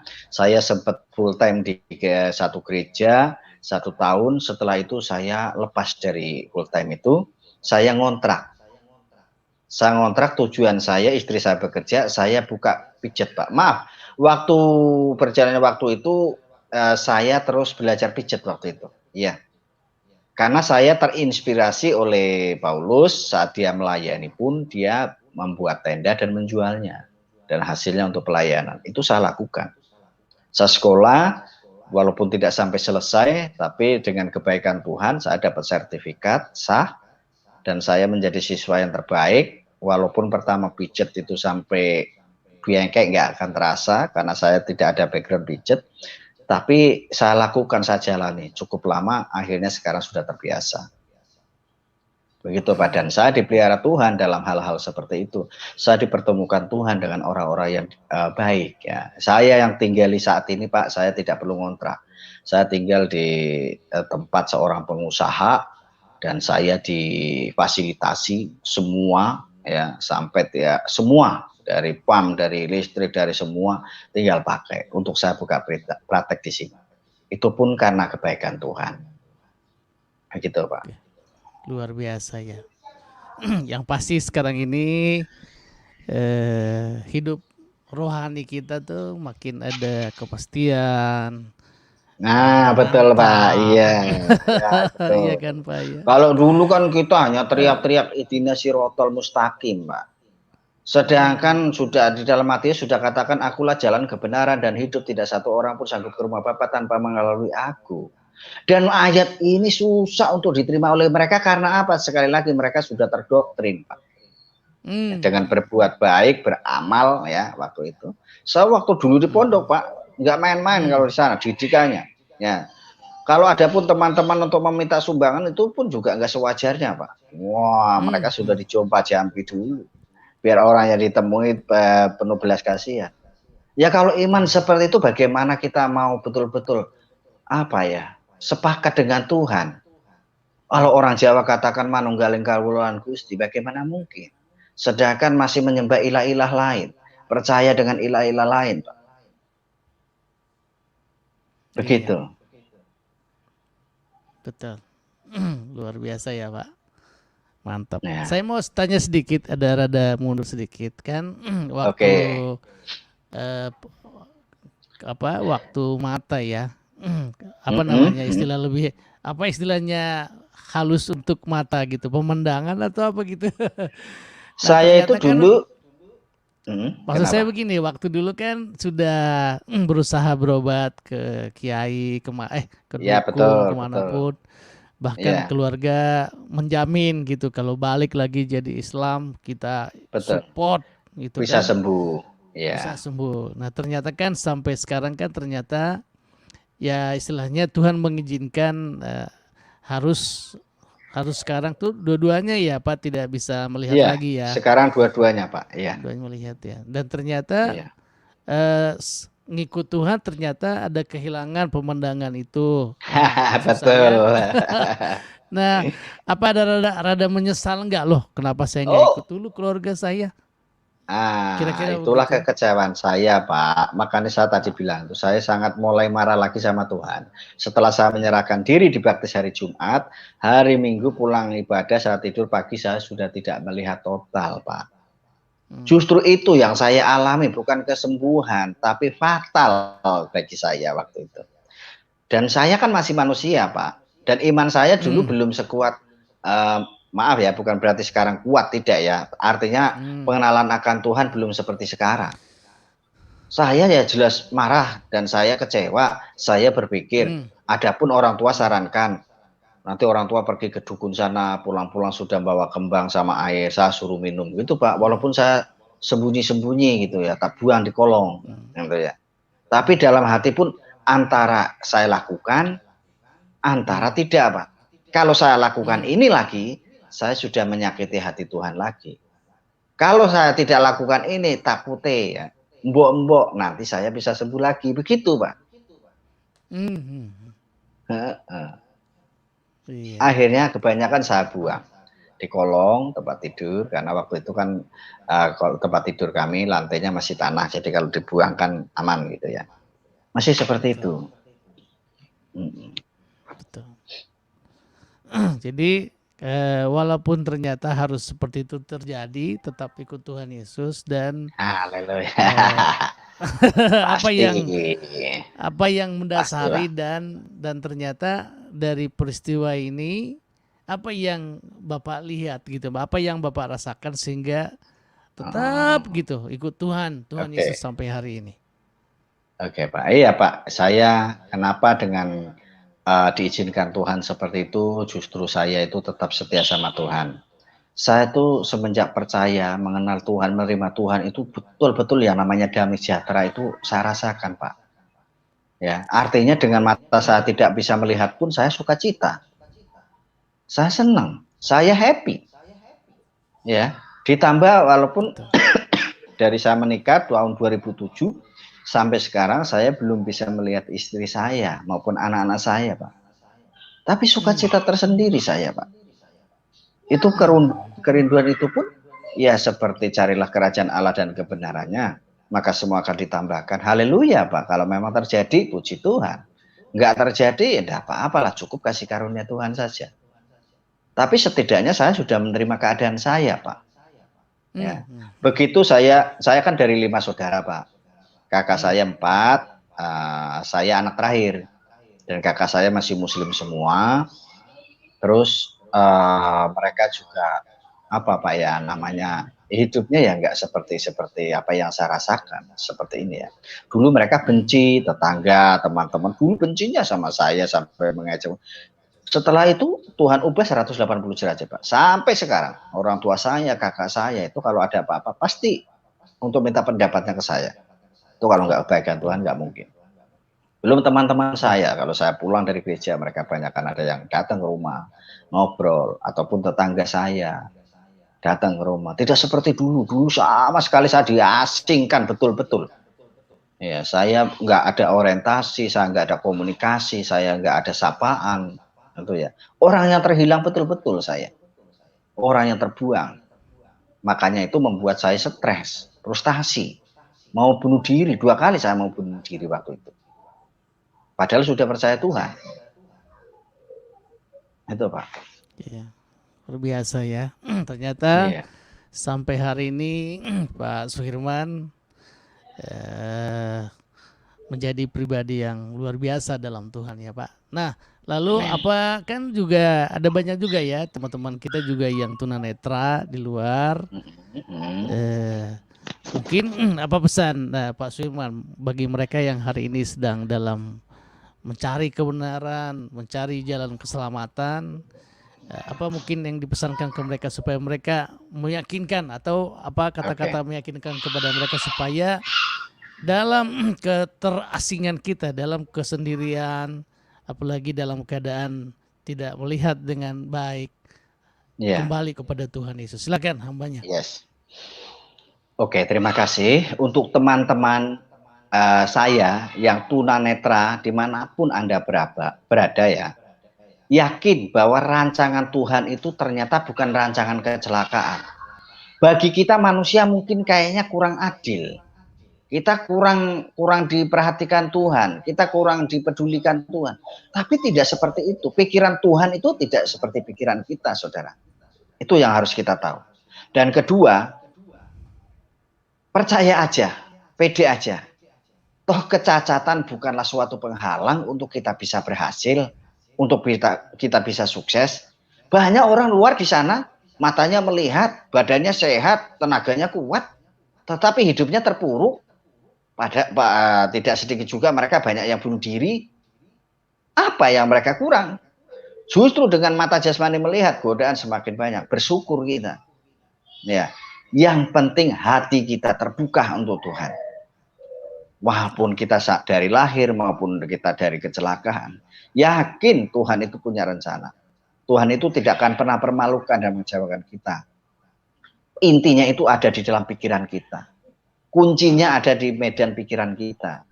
A: sempat full time di satu gereja 1 tahun. Setelah itu saya lepas dari full time itu, saya ngontrak. Tujuan saya, istri saya bekerja, saya buka pijet Pak. Maaf, waktu berjalannya waktu itu saya terus belajar pijet waktu itu. Iya. Karena saya terinspirasi oleh Paulus, saat dia melayani pun dia membuat tenda dan menjualnya. Dan hasilnya untuk pelayanan. Itu saya lakukan. Saya sekolah, walaupun tidak sampai selesai, tapi dengan kebaikan Tuhan saya dapat sertifikat sah dan saya menjadi siswa yang terbaik. Walaupun pertama pijet itu sampai bengkek nggak akan terasa karena saya tidak ada background pijet, tapi saya lakukan, saya jalani cukup lama, akhirnya sekarang sudah terbiasa. Begitu Pak, dan saya dipelihara Tuhan dalam hal-hal seperti itu. Saya dipertemukan Tuhan dengan orang-orang yang baik ya. Saya yang tinggali saat ini Pak, saya tidak perlu ngontrak. Saya tinggal di tempat seorang pengusaha dan saya difasilitasi semua ya, sampai ya semua, dari PAM, dari listrik, dari semua tinggal pakai. Untuk saya buka praktek di sini. Itu pun karena kebaikan Tuhan. Begitu Pak.
C: Luar biasa ya. Yang pasti sekarang ini hidup rohani kita tuh makin ada kepastian.
A: Nah, betul Pak. Iya. Ya, betul.
C: Iya kan Pak ya.
A: Kalau dulu kan kita hanya teriak-teriak ihdinas sirotol mustaqim Pak. Sedangkan sudah di dalam Matius sudah katakan, akulah jalan kebenaran dan hidup, tidak satu orang pun sanggup ke rumah Bapa tanpa melalui aku. Dan ayat ini susah untuk diterima oleh mereka karena apa? Sekali lagi mereka sudah terdoktrin Pak. Dengan berbuat baik, beramal ya waktu itu. Saya waktu dulu di pondok Pak, nggak main-main kalau di sana didikannya. Ya, kalau ada pun teman-teman untuk meminta sumbangan itu pun juga nggak sewajarnya Pak. Wah, mereka sudah dijompa jampi dulu, biar orang yang ditemui penuh belas kasihan. Ya kalau iman seperti itu, bagaimana kita mau betul-betul sepakat dengan Tuhan? Kalau orang Jawa katakan manunggaling kawulan Gusti, bagaimana mungkin? Sedangkan masih menyembah ilah-ilah lain, percaya dengan ilah-ilah lain Pak. Begitu.
C: Iya. Betul. Luar biasa ya Pak. Mantap. Ya. Saya mau tanya sedikit, ada rada mundur sedikit kan waktu waktu mata ya. Namanya istilahnya halus untuk mata gitu, pemandangan atau apa gitu. Nah
A: Saya itu
C: ternyata kan
A: dulu,
C: maksud saya
A: kenapa?
C: begini, waktu dulu kan sudah berusaha berobat ke kiai, ke
A: Ya
C: dukun,
A: betul, betul.
C: kemanapun, bahkan
A: Ya
C: keluarga menjamin gitu kalau balik lagi jadi Islam kita
A: betul.
C: support gitu
A: Bisa
C: kan,
A: sembuh.
C: bisa
A: Ya.
C: sembuh. Nah ternyata kan sampai sekarang kan ternyata ya istilahnya Tuhan mengizinkan harus harus sekarang tuh dua-duanya ya Pak tidak bisa melihat
A: Iya,
C: lagi ya,
A: sekarang dua-duanya, Pak. Iya.
C: dua-duanya melihat ya. Dan ternyata
A: Iya.
C: ngikut Tuhan ternyata ada kehilangan pemandangan itu. Nah, maksud
A: Betul.
C: saya, nah apa ada rada menyesal nggak loh? Kenapa saya nggak ikut
A: Oh,
C: dulu keluarga saya? Kira-kira
A: itulah
C: begitu.
A: kekecewaan saya, Pak. Makanya saya tadi bilang itu saya sangat mulai marah lagi sama Tuhan. Setelah saya menyerahkan diri dibaptis hari Jumat, hari Minggu pulang ibadah, saya tidur pagi saya sudah tidak melihat total, Pak. Justru itu yang saya alami, bukan kesembuhan, tapi fatal bagi saya waktu itu. Dan saya kan masih manusia, Pak. Dan iman saya dulu belum sekuat, maaf ya, bukan berarti sekarang kuat, tidak ya. Artinya pengenalan akan Tuhan belum seperti sekarang. Saya ya jelas marah dan saya kecewa. Saya berpikir, adapun orang tua sarankan, nanti orang tua pergi ke dukun sana, pulang-pulang sudah bawa kembang sama air, saya suruh minum. Gitu, Pak. Walaupun saya sembunyi-sembunyi gitu ya, tak buang di kolong, gitu ya. Tapi dalam hati pun antara saya lakukan, antara tidak, Pak. Kalau saya lakukan ini lagi, saya sudah menyakiti hati Tuhan lagi. Kalau saya tidak lakukan ini, takutnya ya, mbok-mbok nanti saya bisa sembuh lagi. Begitu, Pak.
C: Iya.
A: Akhirnya kebanyakan saya buang di kolong tempat tidur, karena waktu itu kan kalau tempat tidur kami lantainya masih tanah, jadi kalau dibuang kan aman gitu ya. Masih seperti itu.
C: Betul. Jadi walaupun ternyata harus seperti itu terjadi, tetap ikut Tuhan Yesus dan
A: Haleluya.
C: apa yang mendasari
A: Pastilah.
C: dan ternyata dari peristiwa ini apa yang Bapak lihat gitu, apa yang Bapak rasakan sehingga tetap gitu ikut Tuhan Yesus sampai hari ini.
A: Oke, Pak. Iya, Pak. Saya kenapa dengan diizinkan Tuhan seperti itu, justru saya itu tetap setia sama Tuhan. Saya tuh semenjak percaya, mengenal Tuhan, menerima Tuhan itu betul-betul yang namanya damai sejahtera itu saya rasakan, Pak. Ya, artinya dengan mata saya tidak bisa melihat pun saya sukacita. Saya senang, saya happy. Ya, ditambah walaupun dari saya menikah tahun 2007 sampai sekarang saya belum bisa melihat istri saya maupun anak-anak saya, Pak. Tapi sukacita tersendiri saya, Pak. Itu kerinduan itu pun ya seperti carilah kerajaan Allah dan kebenarannya, maka semua akan ditambahkan. Haleluya, Pak. Kalau memang terjadi, puji Tuhan. Enggak terjadi, ya enggak apa-apalah, cukup kasih karunia Tuhan saja. Tapi setidaknya saya sudah menerima keadaan saya, Pak. Ya. Begitu saya kan dari 5 saudara, Pak. Kakak saya 4, saya anak terakhir. Dan kakak saya masih muslim semua. Terus mereka juga apa Pak ya namanya, hidupnya ya enggak seperti apa yang saya rasakan, seperti ini ya. Dulu mereka benci, tetangga, teman-teman dulu bencinya sama saya sampai mengejek. Setelah itu Tuhan ubah 180 derajat, Pak. Sampai sekarang orang tua saya, kakak saya itu kalau ada apa-apa pasti untuk minta pendapatnya ke saya. Itu kalau nggak kebaikan Tuhan nggak mungkin. Belum teman-teman saya, kalau saya pulang dari gereja mereka banyak kan ada yang datang ke rumah, ngobrol, ataupun tetangga saya datang ke rumah. Tidak seperti dulu, dulu sama sekali saya diasingkan betul-betul. Ya, saya nggak ada orientasi, saya nggak ada komunikasi, saya nggak ada sapaan, gitu ya. Orang yang terhilang betul-betul saya, orang yang terbuang. Makanya itu membuat saya stres, frustasi, mau bunuh diri 2 kali saya mau bunuh diri waktu itu. Padahal sudah percaya Tuhan. Itu Pak.
C: Iya, luar biasa ya. Ternyata sampai hari ini Pak Suhirman menjadi pribadi yang luar biasa dalam Tuhan ya Pak. Nah, Lalu apa kan juga ada banyak juga ya teman-teman kita juga yang tunanetra di luar. Mungkin apa pesan Pak Suirman bagi mereka yang hari ini sedang dalam mencari kebenaran, mencari jalan keselamatan, apa mungkin yang dipesankan ke mereka supaya mereka meyakinkan atau apa kata-kata meyakinkan kepada mereka supaya dalam keterasingan kita, dalam kesendirian, apalagi dalam keadaan tidak melihat dengan baik, kembali kepada Tuhan Yesus. Silakan hambanya.
A: Yes. Oke, terima kasih untuk teman-teman saya yang tunanetra dimanapun Anda berada ya. Yakin bahwa rancangan Tuhan itu ternyata bukan rancangan kecelakaan. Bagi kita manusia mungkin kayaknya kurang adil. Kita kurang diperhatikan Tuhan, kita kurang dipedulikan Tuhan. Tapi tidak seperti itu. Pikiran Tuhan itu tidak seperti pikiran kita, saudara. Itu yang harus kita tahu. Dan kedua, percaya aja, pede aja. Toh kecacatan bukanlah suatu penghalang untuk kita bisa berhasil, untuk kita bisa sukses. Banyak orang luar di sana, matanya melihat, badannya sehat, tenaganya kuat, tetapi hidupnya terpuruk. Tidak sedikit juga mereka banyak yang bunuh diri. Apa yang mereka kurang? Justru dengan mata jasmani melihat, godaan semakin banyak. Bersyukur kita. Ya, yang penting hati kita terbuka untuk Tuhan. Walaupun kita dari lahir maupun kita dari kecelakaan, yakin Tuhan itu punya rencana. Tuhan itu tidak akan pernah permalukan dan mengecewakan kita. Intinya itu ada di dalam pikiran kita. Kuncinya ada di medan pikiran kita.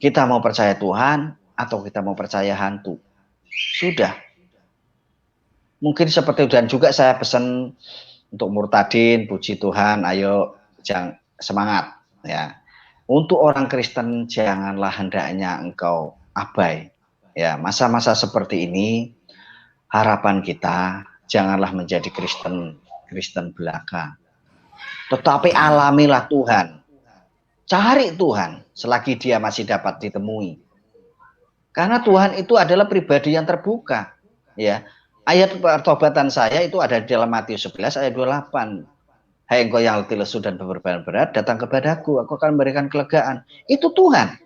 A: Kita mau percaya Tuhan atau kita mau percaya hantu. Sudah. Mungkin seperti itu. Dan juga saya pesan untuk murtadin, puji Tuhan, ayo jangan semangat ya. Untuk orang Kristen janganlah hendaknya engkau abai. Ya, masa-masa seperti ini harapan kita janganlah menjadi Kristen belaka. Tetapi alamilah Tuhan. Cari Tuhan selagi dia masih dapat ditemui. Karena Tuhan itu adalah pribadi yang terbuka. Ya. Ayat pertobatan saya itu ada di dalam Matius 11 ayat 28. Hai engkau yang letih lesu dan beban berat, datang kepadaku, aku akan memberikan kelegaan. Itu Tuhan.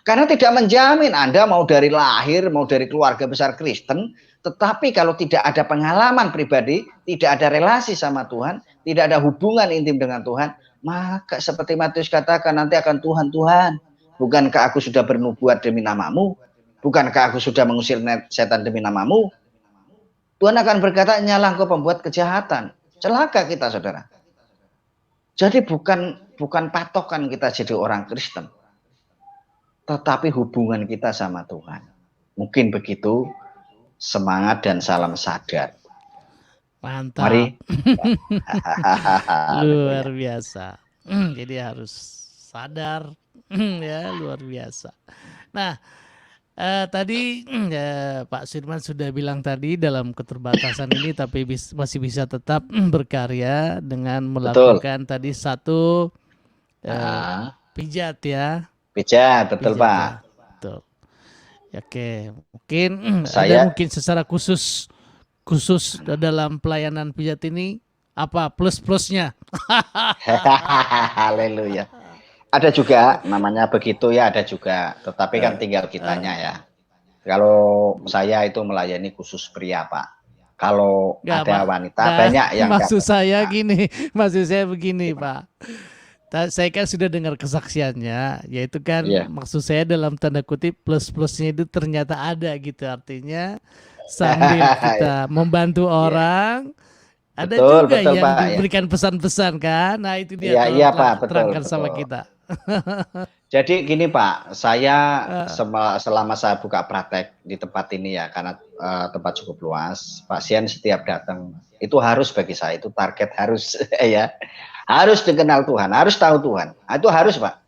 A: Karena tidak menjamin Anda mau dari lahir, mau dari keluarga besar Kristen, tetapi kalau tidak ada pengalaman pribadi, tidak ada relasi sama Tuhan, tidak ada hubungan intim dengan Tuhan, maka seperti Matius katakan nanti akan Tuhan, bukankah aku sudah bernubuat demi namamu? Bukankah aku sudah mengusir setan demi namamu? Tuhan akan berkata, nyalah engkau pembuat kejahatan. Celaka kita, saudara. Jadi bukan patokan kita jadi orang Kristen, tetapi hubungan kita sama Tuhan. Mungkin begitu. Semangat dan salam sadar.
C: Mantap.
A: Mari.
C: Luar biasa. Jadi harus sadar ya, luar biasa. Nah, tadi Pak Suirman sudah bilang tadi dalam keterbatasan ini tapi masih bisa tetap berkarya dengan melakukan tadi satu pijat ya.
A: Pijat, betul Pak.
C: Ya. Betul. Oke, mungkin ada mungkin secara khusus dalam pelayanan pijat ini apa plus-plusnya?
A: Haleluya. Ada juga namanya begitu ya, ada juga. Tetapi kan tinggal kitanya ya. Kalau saya itu melayani khusus pria Pak. Kalau ada wanita banyak yang
C: maksud saya begini Pak. Saya kan sudah dengar kesaksiannya, yaitu kan maksud saya dalam tanda kutip plus-plusnya itu ternyata ada gitu, artinya sambil kita membantu orang, ada juga betul, yang Pak, diberikan pesan-pesan kan, nah itu dia Pak, terangkan sama kita.
A: Jadi gini Pak, saya selama saya buka praktek di tempat ini ya, karena tempat cukup luas, pasien setiap datang itu harus bagi saya itu target harus ya. Harus dikenal Tuhan, harus tahu Tuhan. Itu harus Pak.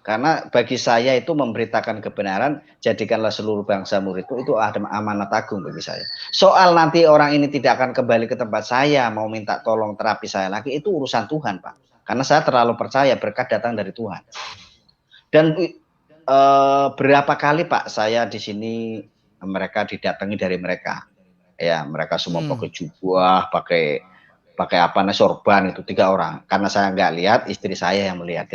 A: Karena bagi saya itu memberitakan kebenaran, jadikanlah seluruh bangsa muridku, itu ada amanat agung bagi saya. Soal nanti orang ini tidak akan kembali ke tempat saya, mau minta tolong terapi saya lagi, itu urusan Tuhan Pak. Karena saya terlalu percaya berkat datang dari Tuhan. Dan berapa kali Pak saya di sini mereka didatangi dari mereka. Ya, mereka semua pakai jubah, pakai apa namanya sorban, itu 3 orang. Karena saya nggak lihat, istri saya yang melihat,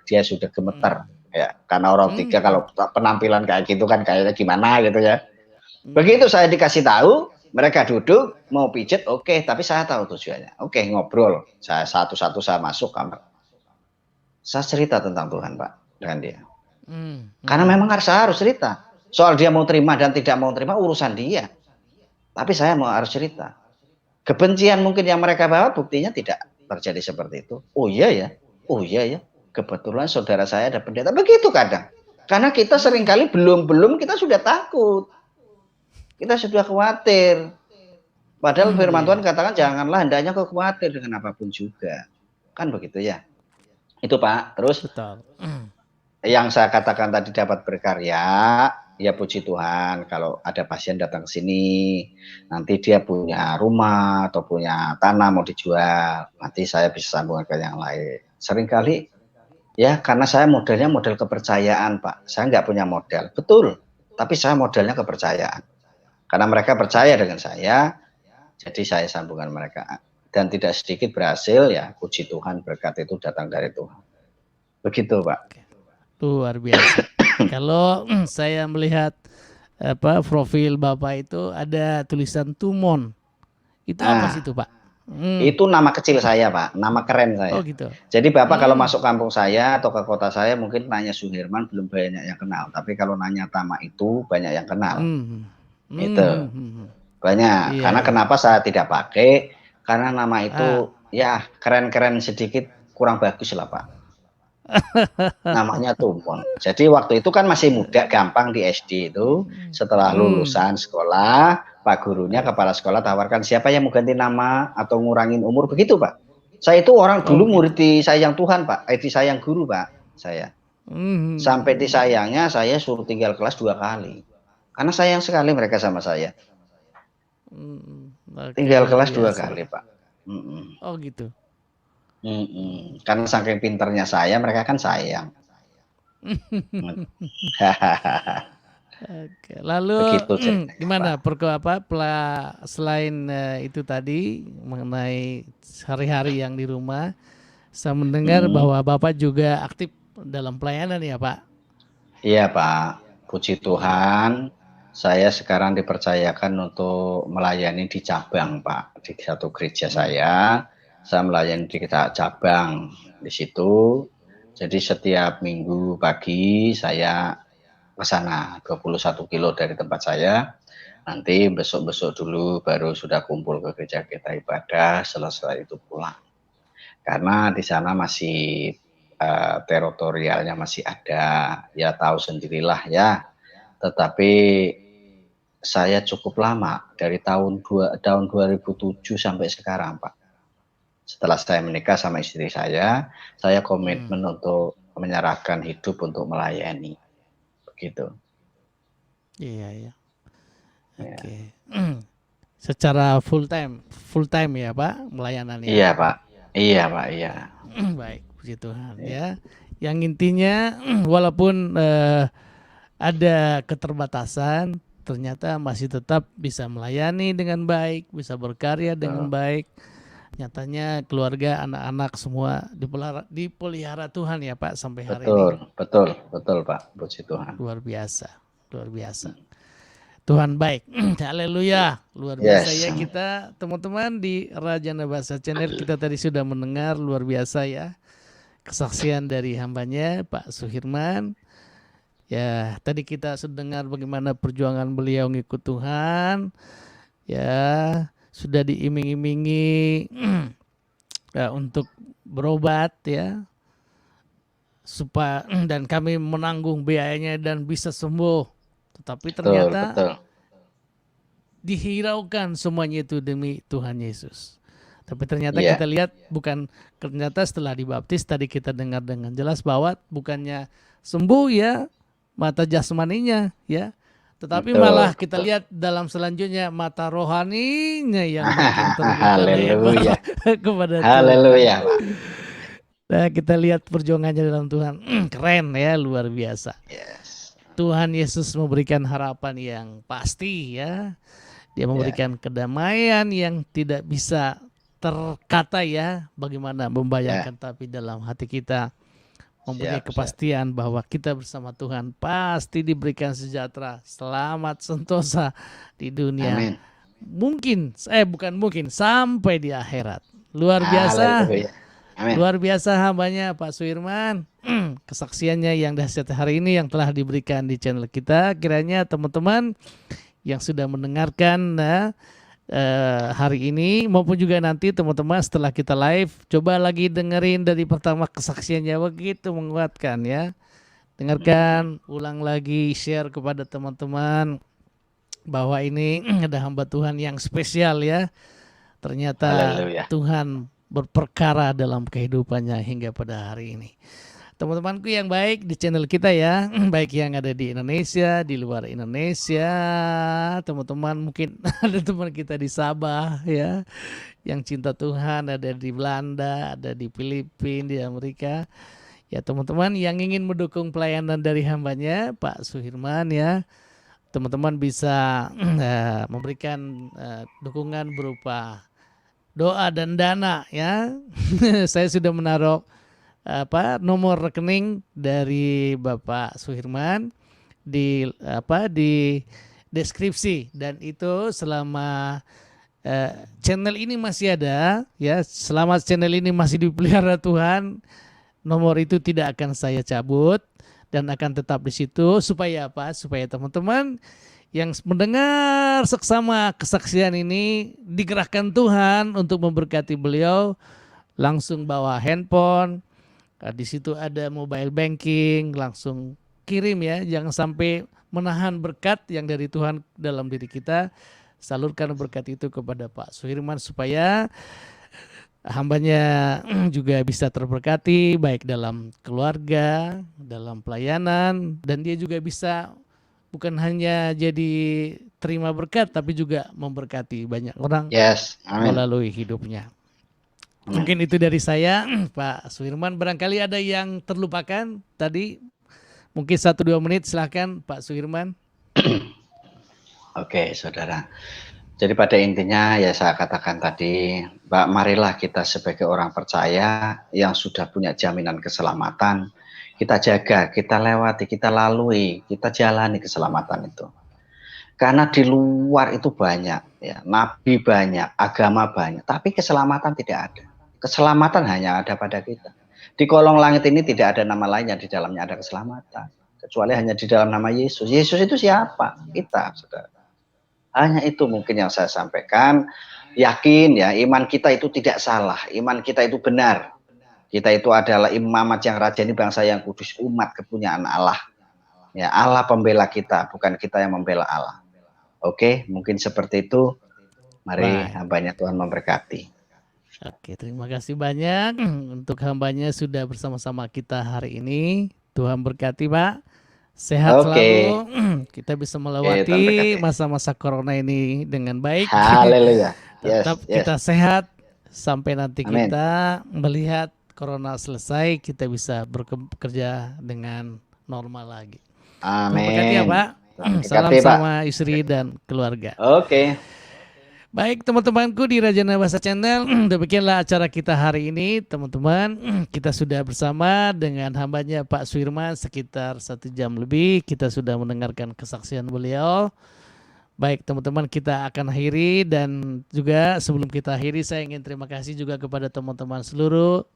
A: dia sudah gemeter. Ya, karena orang 3 kalau penampilan kayak gitu kan kayaknya gimana gitu ya. Begitu saya dikasih tahu, mereka duduk mau pijet, oke, tapi saya tahu tujuannya. Oke, ngobrol. Saya satu-satu saya masuk kamar. Saya cerita tentang Tuhan, Pak, dengan dia. Karena memang harus cerita. Soal dia mau terima dan tidak mau terima urusan dia. Tapi saya harus cerita. Kebencian mungkin yang mereka bawa buktinya tidak terjadi seperti itu. Oh iya ya. Kebetulan saudara saya ada pendeta. Begitu kadang. Karena kita seringkali belum kita sudah takut. Kita sudah khawatir. Padahal firman Tuhan katakan janganlah hendaknya kau khawatir dengan apapun juga. Kan begitu ya. Itu Pak. Terus yang saya katakan tadi dapat berkarya. Ya puji Tuhan, kalau ada pasien datang ke sini, nanti dia punya rumah atau punya tanah mau dijual, nanti saya bisa sambungkan ke yang lain. Seringkali ya karena saya modelnya model kepercayaan Pak, saya nggak punya model, betul, tapi saya modelnya kepercayaan. Karena mereka percaya dengan saya, jadi saya sambungkan mereka. Dan tidak sedikit berhasil ya, puji Tuhan berkat itu datang dari Tuhan. Begitu Pak.
C: Luar biasa. Kalau saya melihat profil Bapak itu ada tulisan Tumon. Itu apa sih itu Pak?
A: Itu nama kecil saya Pak, nama keren saya.
C: Oh gitu.
A: Jadi Bapak kalau masuk kampung saya atau ke kota saya mungkin nanya Suherman belum banyak yang kenal. Tapi kalau nanya Tama itu banyak yang kenal. Itu banyak. Karena kenapa saya tidak pakai? Karena nama itu ya keren-keren sedikit kurang bagus lah Pak. Namanya Tumon. Jadi waktu itu kan masih muda, gampang di SD itu. Setelah lulusan sekolah, Pak gurunya, kepala sekolah tawarkan siapa yang mau ganti nama atau ngurangin umur, begitu Pak. Saya itu orang dulu murid disayang Tuhan Pak, disayang guru Pak. Saya sampai disayangnya saya suruh tinggal kelas 2 kali. Karena sayang sekali mereka sama saya. Tinggal kelas 2 kali Pak.
C: Oh gitu.
A: Karena saking pinternya saya, mereka kan sayang.
C: Oke, lalu gimana selain itu tadi mengenai hari-hari yang di rumah, saya mendengar bahwa Bapak juga aktif dalam pelayanan ya Pak?
A: Iya Pak, puji Tuhan, saya sekarang dipercayakan untuk melayani di cabang Pak, di satu gereja saya melayani di cabang di situ. Jadi setiap minggu pagi saya ke sana 21 kilo dari tempat saya. Nanti besok-besok dulu baru sudah kumpul ke gereja kita ibadah, selesai itu pulang. Karena di sana masih teritorialnya masih ada, ya tahu sendirilah ya. Tetapi saya cukup lama dari tahun 2007 sampai sekarang Pak. Setelah saya menikah sama istri saya komitmen untuk menyerahkan hidup untuk melayani. Begitu.
C: Iya. Oke. Secara full time ya Pak melayanannya.
A: Iya Pak. Iya.
C: Baik, puji Tuhan ya. Yang intinya walaupun ada keterbatasan, ternyata masih tetap bisa melayani dengan baik, bisa berkarya dengan baik. Nyatanya keluarga, anak-anak semua dipelihara Tuhan ya Pak sampai hari ini.
A: Betul Pak, puji Tuhan.
C: Luar biasa. Tuhan baik. Haleluya. Luar biasa ya kita teman-teman di Rajana Bahasa Channel. Kita tadi sudah mendengar luar biasa ya kesaksian dari hambanya Pak Suherman. Ya, tadi kita sudah dengar bagaimana perjuangan beliau ngikut Tuhan. Ya, sudah diiming-imingi untuk berobat ya, supaya dan kami menanggung biayanya dan bisa sembuh. Tetapi ternyata dihiraukan semuanya itu demi Tuhan Yesus. Tapi ternyata kita lihat ternyata setelah dibaptis tadi kita dengar dengan jelas bahwa bukannya sembuh ya mata jasmaninya ya. Tetapi malah kita lihat dalam selanjutnya mata rohaninya yang makin terbuka kepada Tuhan.
A: Haleluya.
C: Nah, kita lihat perjuangannya dalam Tuhan. Keren ya, luar biasa. Tuhan Yesus memberikan harapan yang pasti ya. Dia memberikan kedamaian yang tidak bisa terkata ya. Bagaimana membayangkan, tapi dalam hati kita mempunyai kepastian bahwa kita bersama Tuhan pasti diberikan sejahtera, selamat, sentosa di dunia.
A: Amin.
C: Bukan mungkin, sampai di akhirat. Luar biasa.
A: Amin.
C: Luar biasa hambanya Pak Suhirman. Kesaksiannya yang dahsyat hari ini yang telah diberikan di channel kita. Kiranya teman-teman yang sudah mendengarkan hari ini maupun juga nanti teman-teman setelah kita live, coba lagi dengerin dari pertama kesaksiannya, begitu menguatkan ya. Dengarkan ulang lagi, share kepada teman-teman bahwa ini ada hamba Tuhan yang spesial ya. Ternyata
A: Haleluya.
C: Tuhan berperkara dalam kehidupannya hingga pada hari ini. Teman-temanku yang baik di channel kita ya, baik yang ada di Indonesia, di luar Indonesia, teman-teman mungkin ada teman kita di Sabah ya, yang cinta Tuhan, ada di Belanda, ada di Filipina, di Amerika. Ya teman-teman yang ingin mendukung pelayanan dari hambanya Pak Suhirman ya, teman-teman bisa memberikan dukungan berupa doa dan dana ya. Saya sudah menaruh nomor rekening dari Bapak Suhirman di deskripsi, dan itu selama channel ini masih ada ya, selama channel ini masih dipelihara Tuhan, nomor itu tidak akan saya cabut dan akan tetap di situ. Supaya apa? Supaya teman-teman yang mendengar seksama kesaksian ini digerakkan Tuhan untuk memberkati beliau, langsung bawa handphone. Di situ ada mobile banking, langsung kirim ya. Jangan sampai menahan berkat yang dari Tuhan dalam diri kita. Salurkan berkat itu kepada Pak Suhirman supaya hambanya juga bisa terberkati baik dalam keluarga, dalam pelayanan, dan dia juga bisa bukan hanya jadi terima berkat tapi juga memberkati banyak orang melalui hidupnya. Mungkin itu dari saya Pak Suhirman. Barangkali ada yang terlupakan tadi, mungkin 1-2 menit, silahkan Pak Suhirman.
A: Oke saudara, jadi pada intinya ya saya katakan tadi, marilah kita sebagai orang percaya yang sudah punya jaminan keselamatan, kita jaga, kita lewati, kita lalui, kita jalani keselamatan itu. Karena di luar itu banyak ya, nabi banyak, agama banyak, tapi keselamatan tidak ada. Keselamatan hanya ada pada kita. Di kolong langit ini tidak ada nama lain yang di dalamnya ada keselamatan, kecuali hanya di dalam nama Yesus. Yesus itu siapa? Kita, saudara. Hanya itu mungkin yang saya sampaikan. Yakin ya, iman kita itu tidak salah, iman kita itu benar. Kita itu adalah imamat yang rajani, bangsa yang kudus, umat kepunyaan Allah. Ya, Allah pembela kita, bukan kita yang membela Allah. Oke, mungkin seperti itu. Mari hambanya Tuhan memberkati.
C: Oke, terima kasih banyak untuk hambanya sudah bersama-sama kita hari ini. Tuhan berkati Pak. Sehat selalu. Kita bisa melewati masa-masa corona ini dengan baik.
A: Haleluya.
C: Tetap kita sehat sampai nanti kita melihat corona selesai, kita bisa bekerja dengan normal lagi.
A: Amin.
C: Terima kasih ya Pak. Salam sama istri dan keluarga.
A: Oke.
C: Baik teman-temanku di Rajana Bahasa Channel, demikianlah acara kita hari ini teman-teman. Kita sudah bersama dengan hambanya Pak Suhirman sekitar 1 jam lebih. Kita sudah mendengarkan kesaksian beliau. Baik teman-teman, kita akan akhiri, dan juga sebelum kita akhiri saya ingin terima kasih juga kepada seluruh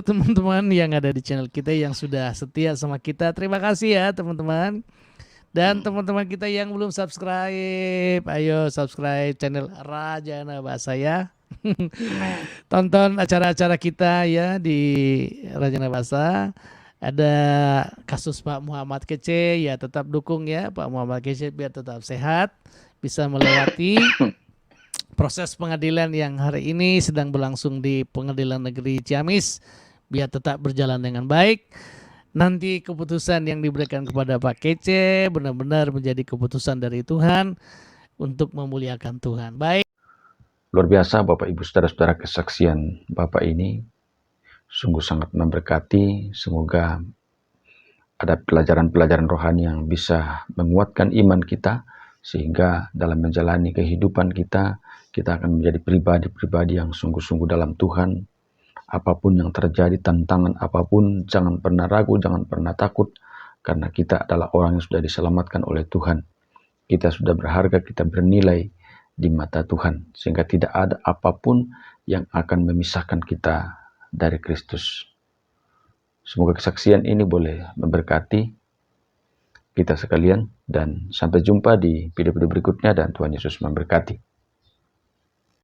C: teman-teman yang ada di channel kita yang sudah setia sama kita. Terima kasih ya teman-teman. Dan teman-teman kita yang belum subscribe, ayo subscribe channel Rajana Bahasa ya. Tonton acara-acara kita ya di Rajana Bahasa. Ada kasus Pak Muhammad Kece, ya tetap dukung ya Pak Muhammad Kece biar tetap sehat, bisa melewati proses pengadilan yang hari ini sedang berlangsung di Pengadilan Negeri Ciamis, biar tetap berjalan dengan baik. Nanti keputusan yang diberikan kepada Pak Kece benar-benar menjadi keputusan dari Tuhan untuk memuliakan Tuhan. Baik.
B: Luar biasa Bapak Ibu Saudara-saudara, kesaksian Bapak ini sungguh sangat memberkati. Semoga ada pelajaran-pelajaran rohani yang bisa menguatkan iman kita, sehingga dalam menjalani kehidupan kita akan menjadi pribadi-pribadi yang sungguh-sungguh dalam Tuhan. Apapun yang terjadi, tantangan apapun, jangan pernah ragu, jangan pernah takut, karena kita adalah orang yang sudah diselamatkan oleh Tuhan. Kita sudah berharga, kita bernilai di mata Tuhan, sehingga tidak ada apapun yang akan memisahkan kita dari Kristus. Semoga kesaksian ini boleh memberkati kita sekalian, dan sampai jumpa di video-video berikutnya, dan Tuhan Yesus memberkati.